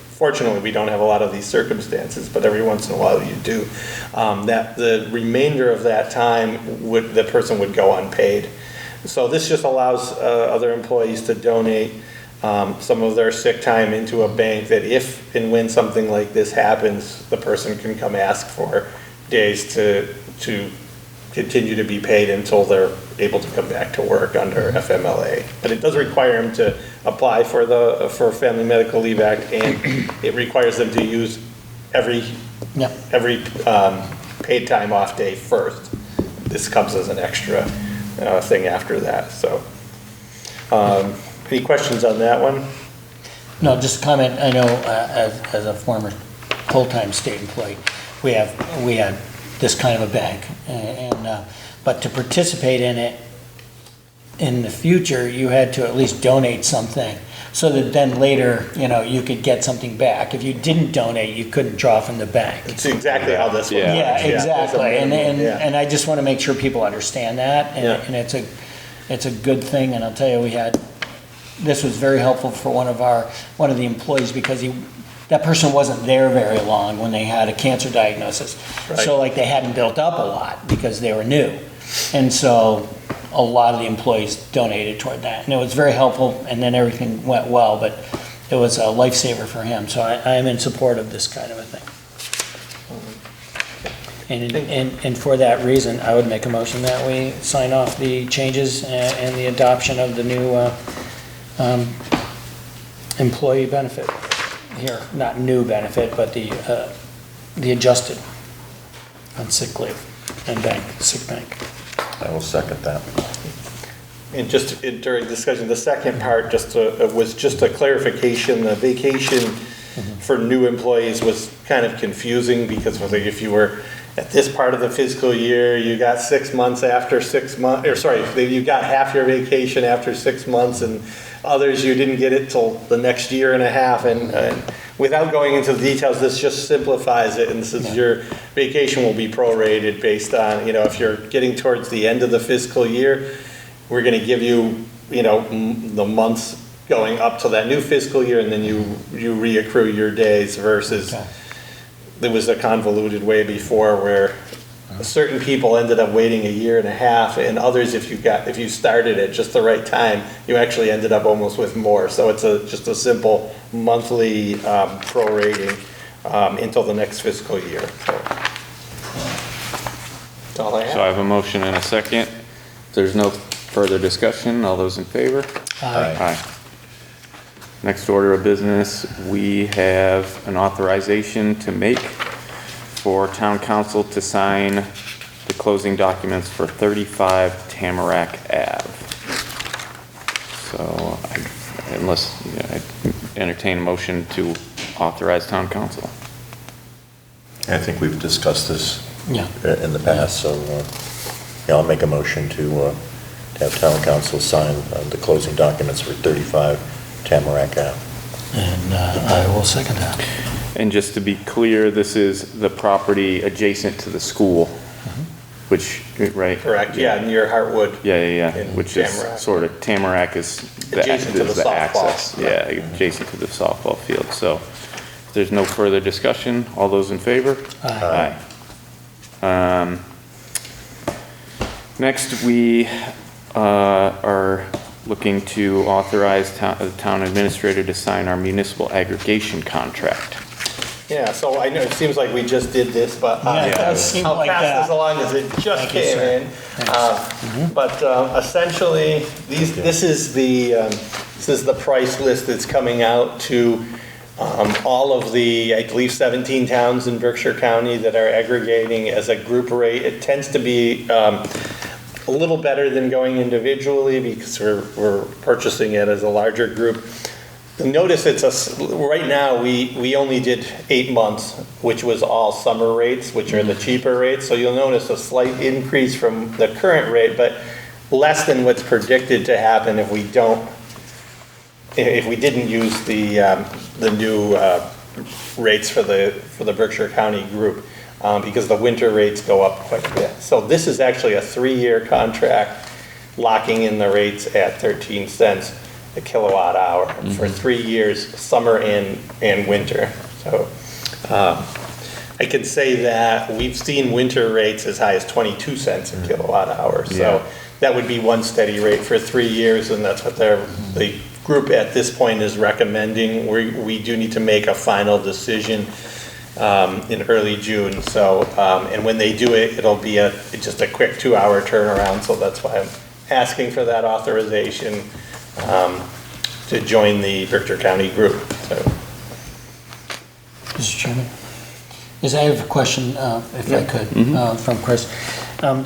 fortunately, we don't have a lot of these circumstances, but every once in a while you do, that the remainder of that time the person would go unpaid. So this just allows other employees to donate some of their sick time into a bank that if and when something like this happens, the person can come ask for days to continue to be paid until they're able to come back to work under FMLA. But it does require them to apply for Family Medical Leave Act, and it requires them to use every paid time off day first. This comes as an extra thing after that. So, any questions on that one? No, just a comment. I know as a former full-time state employee, we had this kind of a bank, but to participate in it in the future, you had to at least donate something, so that then later, you could get something back. If you didn't donate, you couldn't draw from the bank. It's exactly how this one works. Yeah, exactly. Yeah. And I just want to make sure people understand that, and it's a good thing. And I'll tell you, this was very helpful for one of the employees, because that person wasn't there very long when they had a cancer diagnosis. Right. So they hadn't built up a lot because they were new. And so a lot of the employees donated toward that. And it was very helpful, and then everything went well, but it was a lifesaver for him. So I am in support of this kind of a thing. And for that reason, I would make a motion that we sign off the changes and the adoption of the new employee benefit here. Not new benefit, but the adjusted on sick leave and sick bank. I will second that. And just during discussion, the second part was just a clarification. The vacation for new employees was kind of confusing, because if you were at this part of the fiscal year, you got 6 months after 6 months, or sorry, you got half your vacation after 6 months, and others you didn't get it till the next year and a half. And without going into the details, this just simplifies it, and this is your vacation will be prorated based on, if you're getting towards the end of the fiscal year, we're going to give you, the months going up to that new fiscal year, and then you reaccrue your days versus there was a convoluted way before where certain people ended up waiting a year and a half, and others, if you started at just the right time, you actually ended up almost with more. So it's just a simple monthly prorating until the next fiscal year. So that's all I have. So I have a motion and a second. If there's no further discussion, all those in favor? Aye. Next order of business, we have an authorization to make for town council to sign the closing documents for 35 Tamarack Ave. So unless I entertain a motion to authorize town council. I think we've discussed this Yeah. in the past, so I'll make a motion to have town council sign the closing documents for 35 Tamarack Ave. And I will second that. And just to be clear, this is the property adjacent to the school, which, right? Correct, yeah, near Hartwood. Yeah, In which Tamarack. is sort of, Tamarack is Adjacent to the softball. access. Yeah, adjacent to the softball field. So if there's no further discussion, all those in favor? Aye. Aye. Next, we are looking to authorize the town administrator to sign our municipal aggregation contract. Yeah, so I know, it seems like we just did this, but Yeah, it does seem I'll like pass that. this along as it just Thank you, came sir. in. But essentially, this is the price list that's coming out to all of the, I believe, 17 towns in Berkshire County that are aggregating as a group rate. It tends to be a little better than going individually because we're purchasing it as a larger group. Notice right now, we only did 8 months, which was all summer rates, which are the cheaper rates. So you'll notice a slight increase from the current rate, but less than what's predicted to happen if we didn't use the new rates for the Berkshire County group, because the winter rates go up quite a bit. So this is actually a 3-year contract locking in the rates at 13 cents a kilowatt hour for 3 years, summer and winter. So I can say that we've seen winter rates as high as 22 cents a kilowatt hour. Yeah. So that would be one steady rate for 3 years, and that's what the group at this point is recommending. We do need to make a final decision in early June. So, and when they do it, it'll be just a quick 2-hour turnaround. So that's why I'm asking for that authorization to join the Berkshire County group. So, Mr. Chairman, yes, I have a question, if I could, from Chris.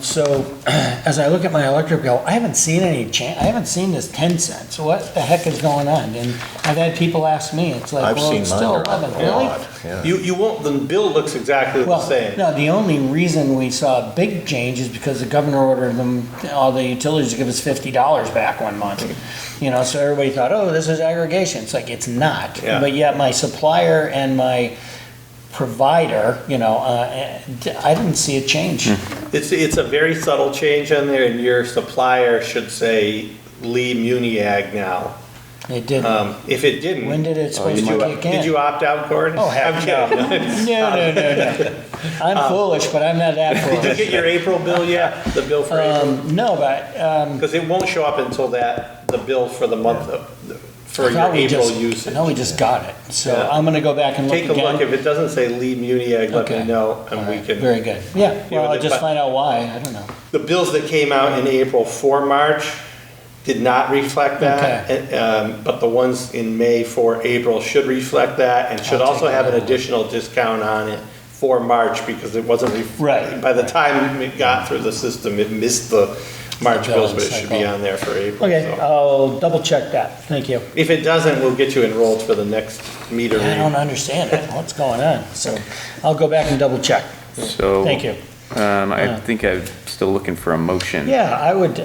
So, as I look at my electric bill, I haven't seen any change, I haven't seen this 10 cents. What the heck is going on? And I've had people ask me, it's like, I've well, seen it's mine still are 11, a really? lot, yeah. you won't, the bill looks exactly the Well, same. no, the only reason we saw a big change is because the governor ordered them, all the utilities to give us $50 back one month. You know, so everybody thought, oh, this is aggregation. It's like, it's not. Yeah. But yet my supplier and my provider, you know, I didn't see a change. It's a very subtle change on there, and your supplier should say Lee Muniag now. It didn't. If it didn't. When did it supposed to kick in? Did you opt out, Gordon? Oh, heck I'm no. kidding. No. I'm foolish, but I'm not that Did you foolish. get your April bill yet? The bill for April? No, but, Because it won't show up until the bill for the month for I your thought we April just, I usage. know we just got it. So Yeah. I'm gonna go back and look Take a again. look. If it doesn't say Lee Muniag, let Okay. me know, and All we right, can. Very good. Yeah, Yeah, well, I'll just but- find out why. I don't know. The bills that came out in April for March did not reflect that. But the ones in May for April should reflect that, and should I'll also take have an that. additional discount on it for March, because it wasn't. Right. By the time it got through the system, it missed the March bills, but it should be cycle. on there for April. Okay, so. I'll double check that. Thank you. If it doesn't, we'll get you enrolled for the next meter I don't read. understand it. What's going on? So I'll go back and double check. So. Thank you. I think I'm still looking for a motion. Yeah, I would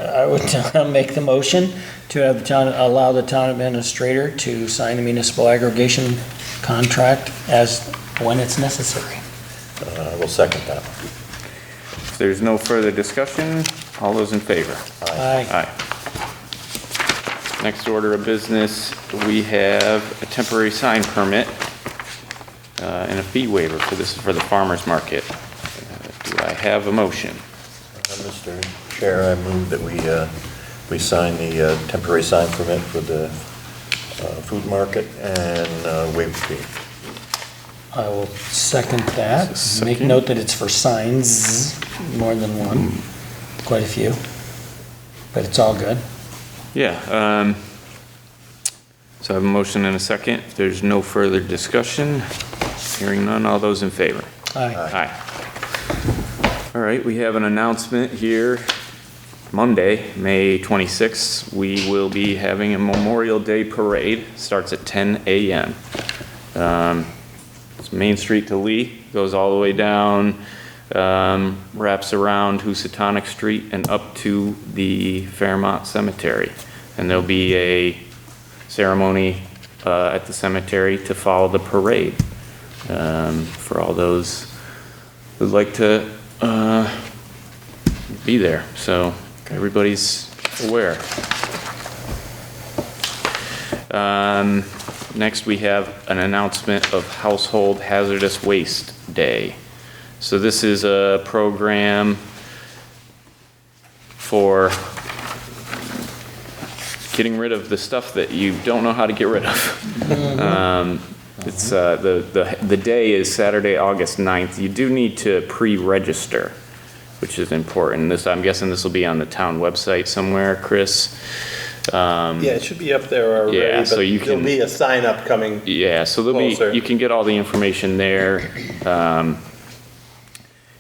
make the motion to have the town, allow the town administrator to sign a municipal aggregation contract as, when it's necessary. I will second that. If there's no further discussion, all those in favor? Aye. Aye. Next order of business, we have a temporary sign permit and a fee waiver for this, for the farmer's market. Do I have a motion? Mr. Chair, I move that we sign the temporary sign permit for the food market and waive the fee. I will second that. Make Second. note that it's for signs, more than one, quite a few. But it's all good. Yeah, so I have a motion and a second. If there's no further discussion, hearing none, all those in favor? Aye. Aye. All right, we have an announcement here. Monday, May 26th, we will be having a Memorial Day Parade. Starts at 10 a.m. It's Main Street to Lee, goes all the way down, wraps around Housatonic Street and up to the Fairmont Cemetery. And there'll be a ceremony at the cemetery to follow the parade. For all those who'd like to be there, so everybody's aware. Next, we have an announcement of Household Hazardous Waste Day. So this is a program for getting rid of the stuff that you don't know how to get rid of. It's the day is Saturday, August 9th. You do need to pre-register, which is important. I'm guessing this will be on the town website somewhere, Chris. Yeah, it should be up there already, Yeah, so but you there'll can- be a sign up coming. Yeah, so there'll be, Closer. you can get all the information there.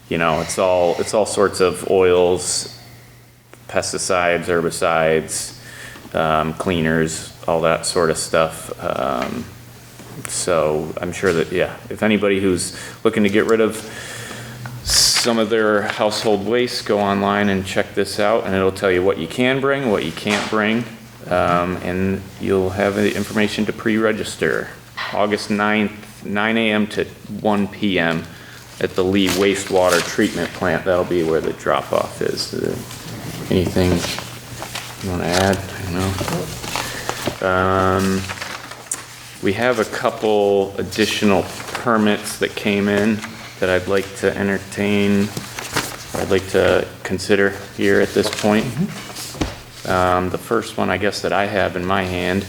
You know, it's all sorts of oils, pesticides, herbicides, cleaners, all that sort of stuff. So I'm sure that, yeah, if anybody who's looking to get rid of some of their household waste, go online and check this out, and it'll tell you what you can bring, what you can't bring, and you'll have the information to pre-register. August 9th, 9 a.m. to 1 p.m. at the Lee Wastewater Treatment Plant. That'll be where the drop-off is. Anything You wanna add? I don't know. We have a couple additional permits that came in that I'd like to entertain, I'd like to consider here at this point. The first one, I guess, that I have in my hand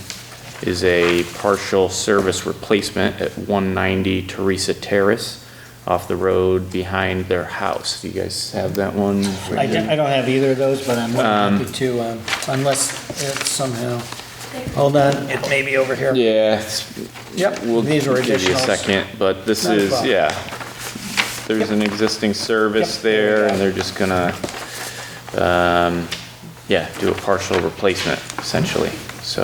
is a partial service replacement at 190 Teresa Terrace off the road behind their house. Do you guys have that one? I don't have either of those, but I'm happy to, unless it's somehow, hold on, it may be over here. Yeah. Yep, We'll these are give you a additionals. second, but this Not a is, problem. yeah. There's an existing service Yep. there, and they're just gonna, yeah, do a partial replacement, essentially, so.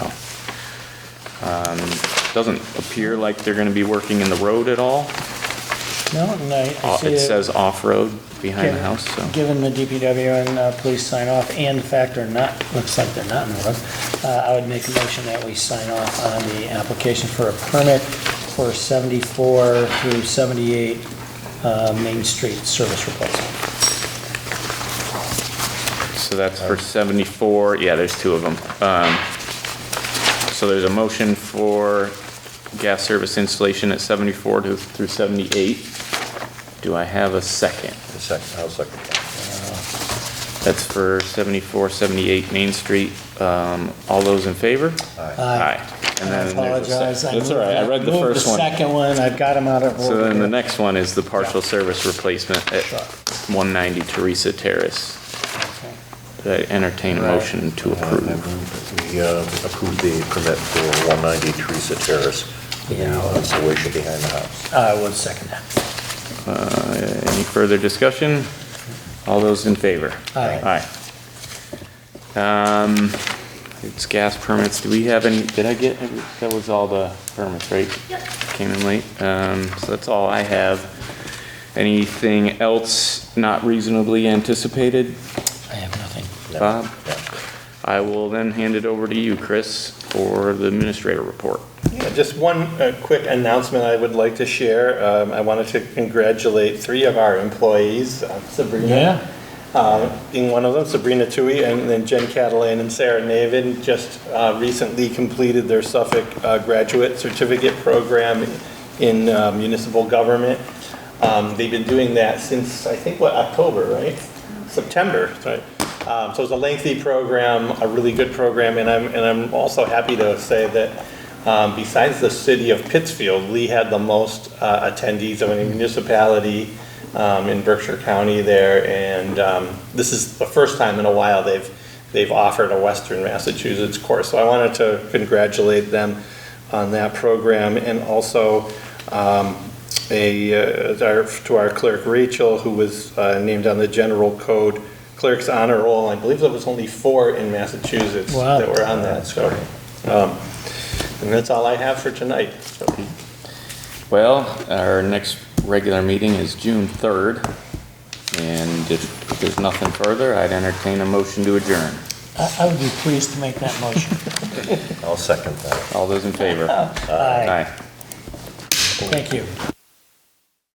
Doesn't appear like they're gonna be working in the road at all. No, and I see It says off-road behind the house, so. Given the DPW and police sign off, and the fact they're not, looks like they're not in the road, I would make a motion that we sign off on the application for a permit for 74 through 78 Main Street service replacement. So that's for 74, yeah, there's two of them. So there's a motion for gas service installation at 74 through 78. Do I have a second? I'll second that. That's for 74, 78 Main Street. All those in favor? Aye. And I then there's a apologize. sec- That's all right, I read the first one. The second one, I've got them out of order. So then the here. next one is the partial service replacement at 190 Teresa Terrace. Do I entertain a motion to approve? We approved the permit for 190 Teresa Terrace, the installation behind the house. I would second that. Any further discussion? All those in favor? Aye. It's gas permits. Do we have any, did I get, that was all the permits, right? Yep. Came in late. So that's all I have. Anything else not reasonably anticipated? I have nothing. Bob? I will then hand it over to you, Chris, for the administrator report. Yeah, just one quick announcement I would like to share. I wanted to congratulate 3 of our employees, Sabrina, being one of them, Sabrina Tui, and then Jen Catalan and Sarah Navin just recently completed their Suffolk graduate certificate program in municipal government. They've been doing that since, I think, October, right? September, right? So it's a lengthy program, a really good program, and I'm also happy to say that besides the city of Pittsfield, Lee had the most attendees of any municipality in Berkshire County there, and this is the first time in a while they've offered a Western Massachusetts course. So I wanted to congratulate them on that program, and also to our clerk Rachel, who was named on the general code clerk's honor roll. I believe there was only 4 in Massachusetts that were on that. So, and that's all I have for tonight. So. Well, our next regular meeting is June 3rd, and if there's nothing further, I'd entertain a motion to adjourn. I would be pleased to make that motion. I'll second that. All those in favor? Aye. Aye. Thank you.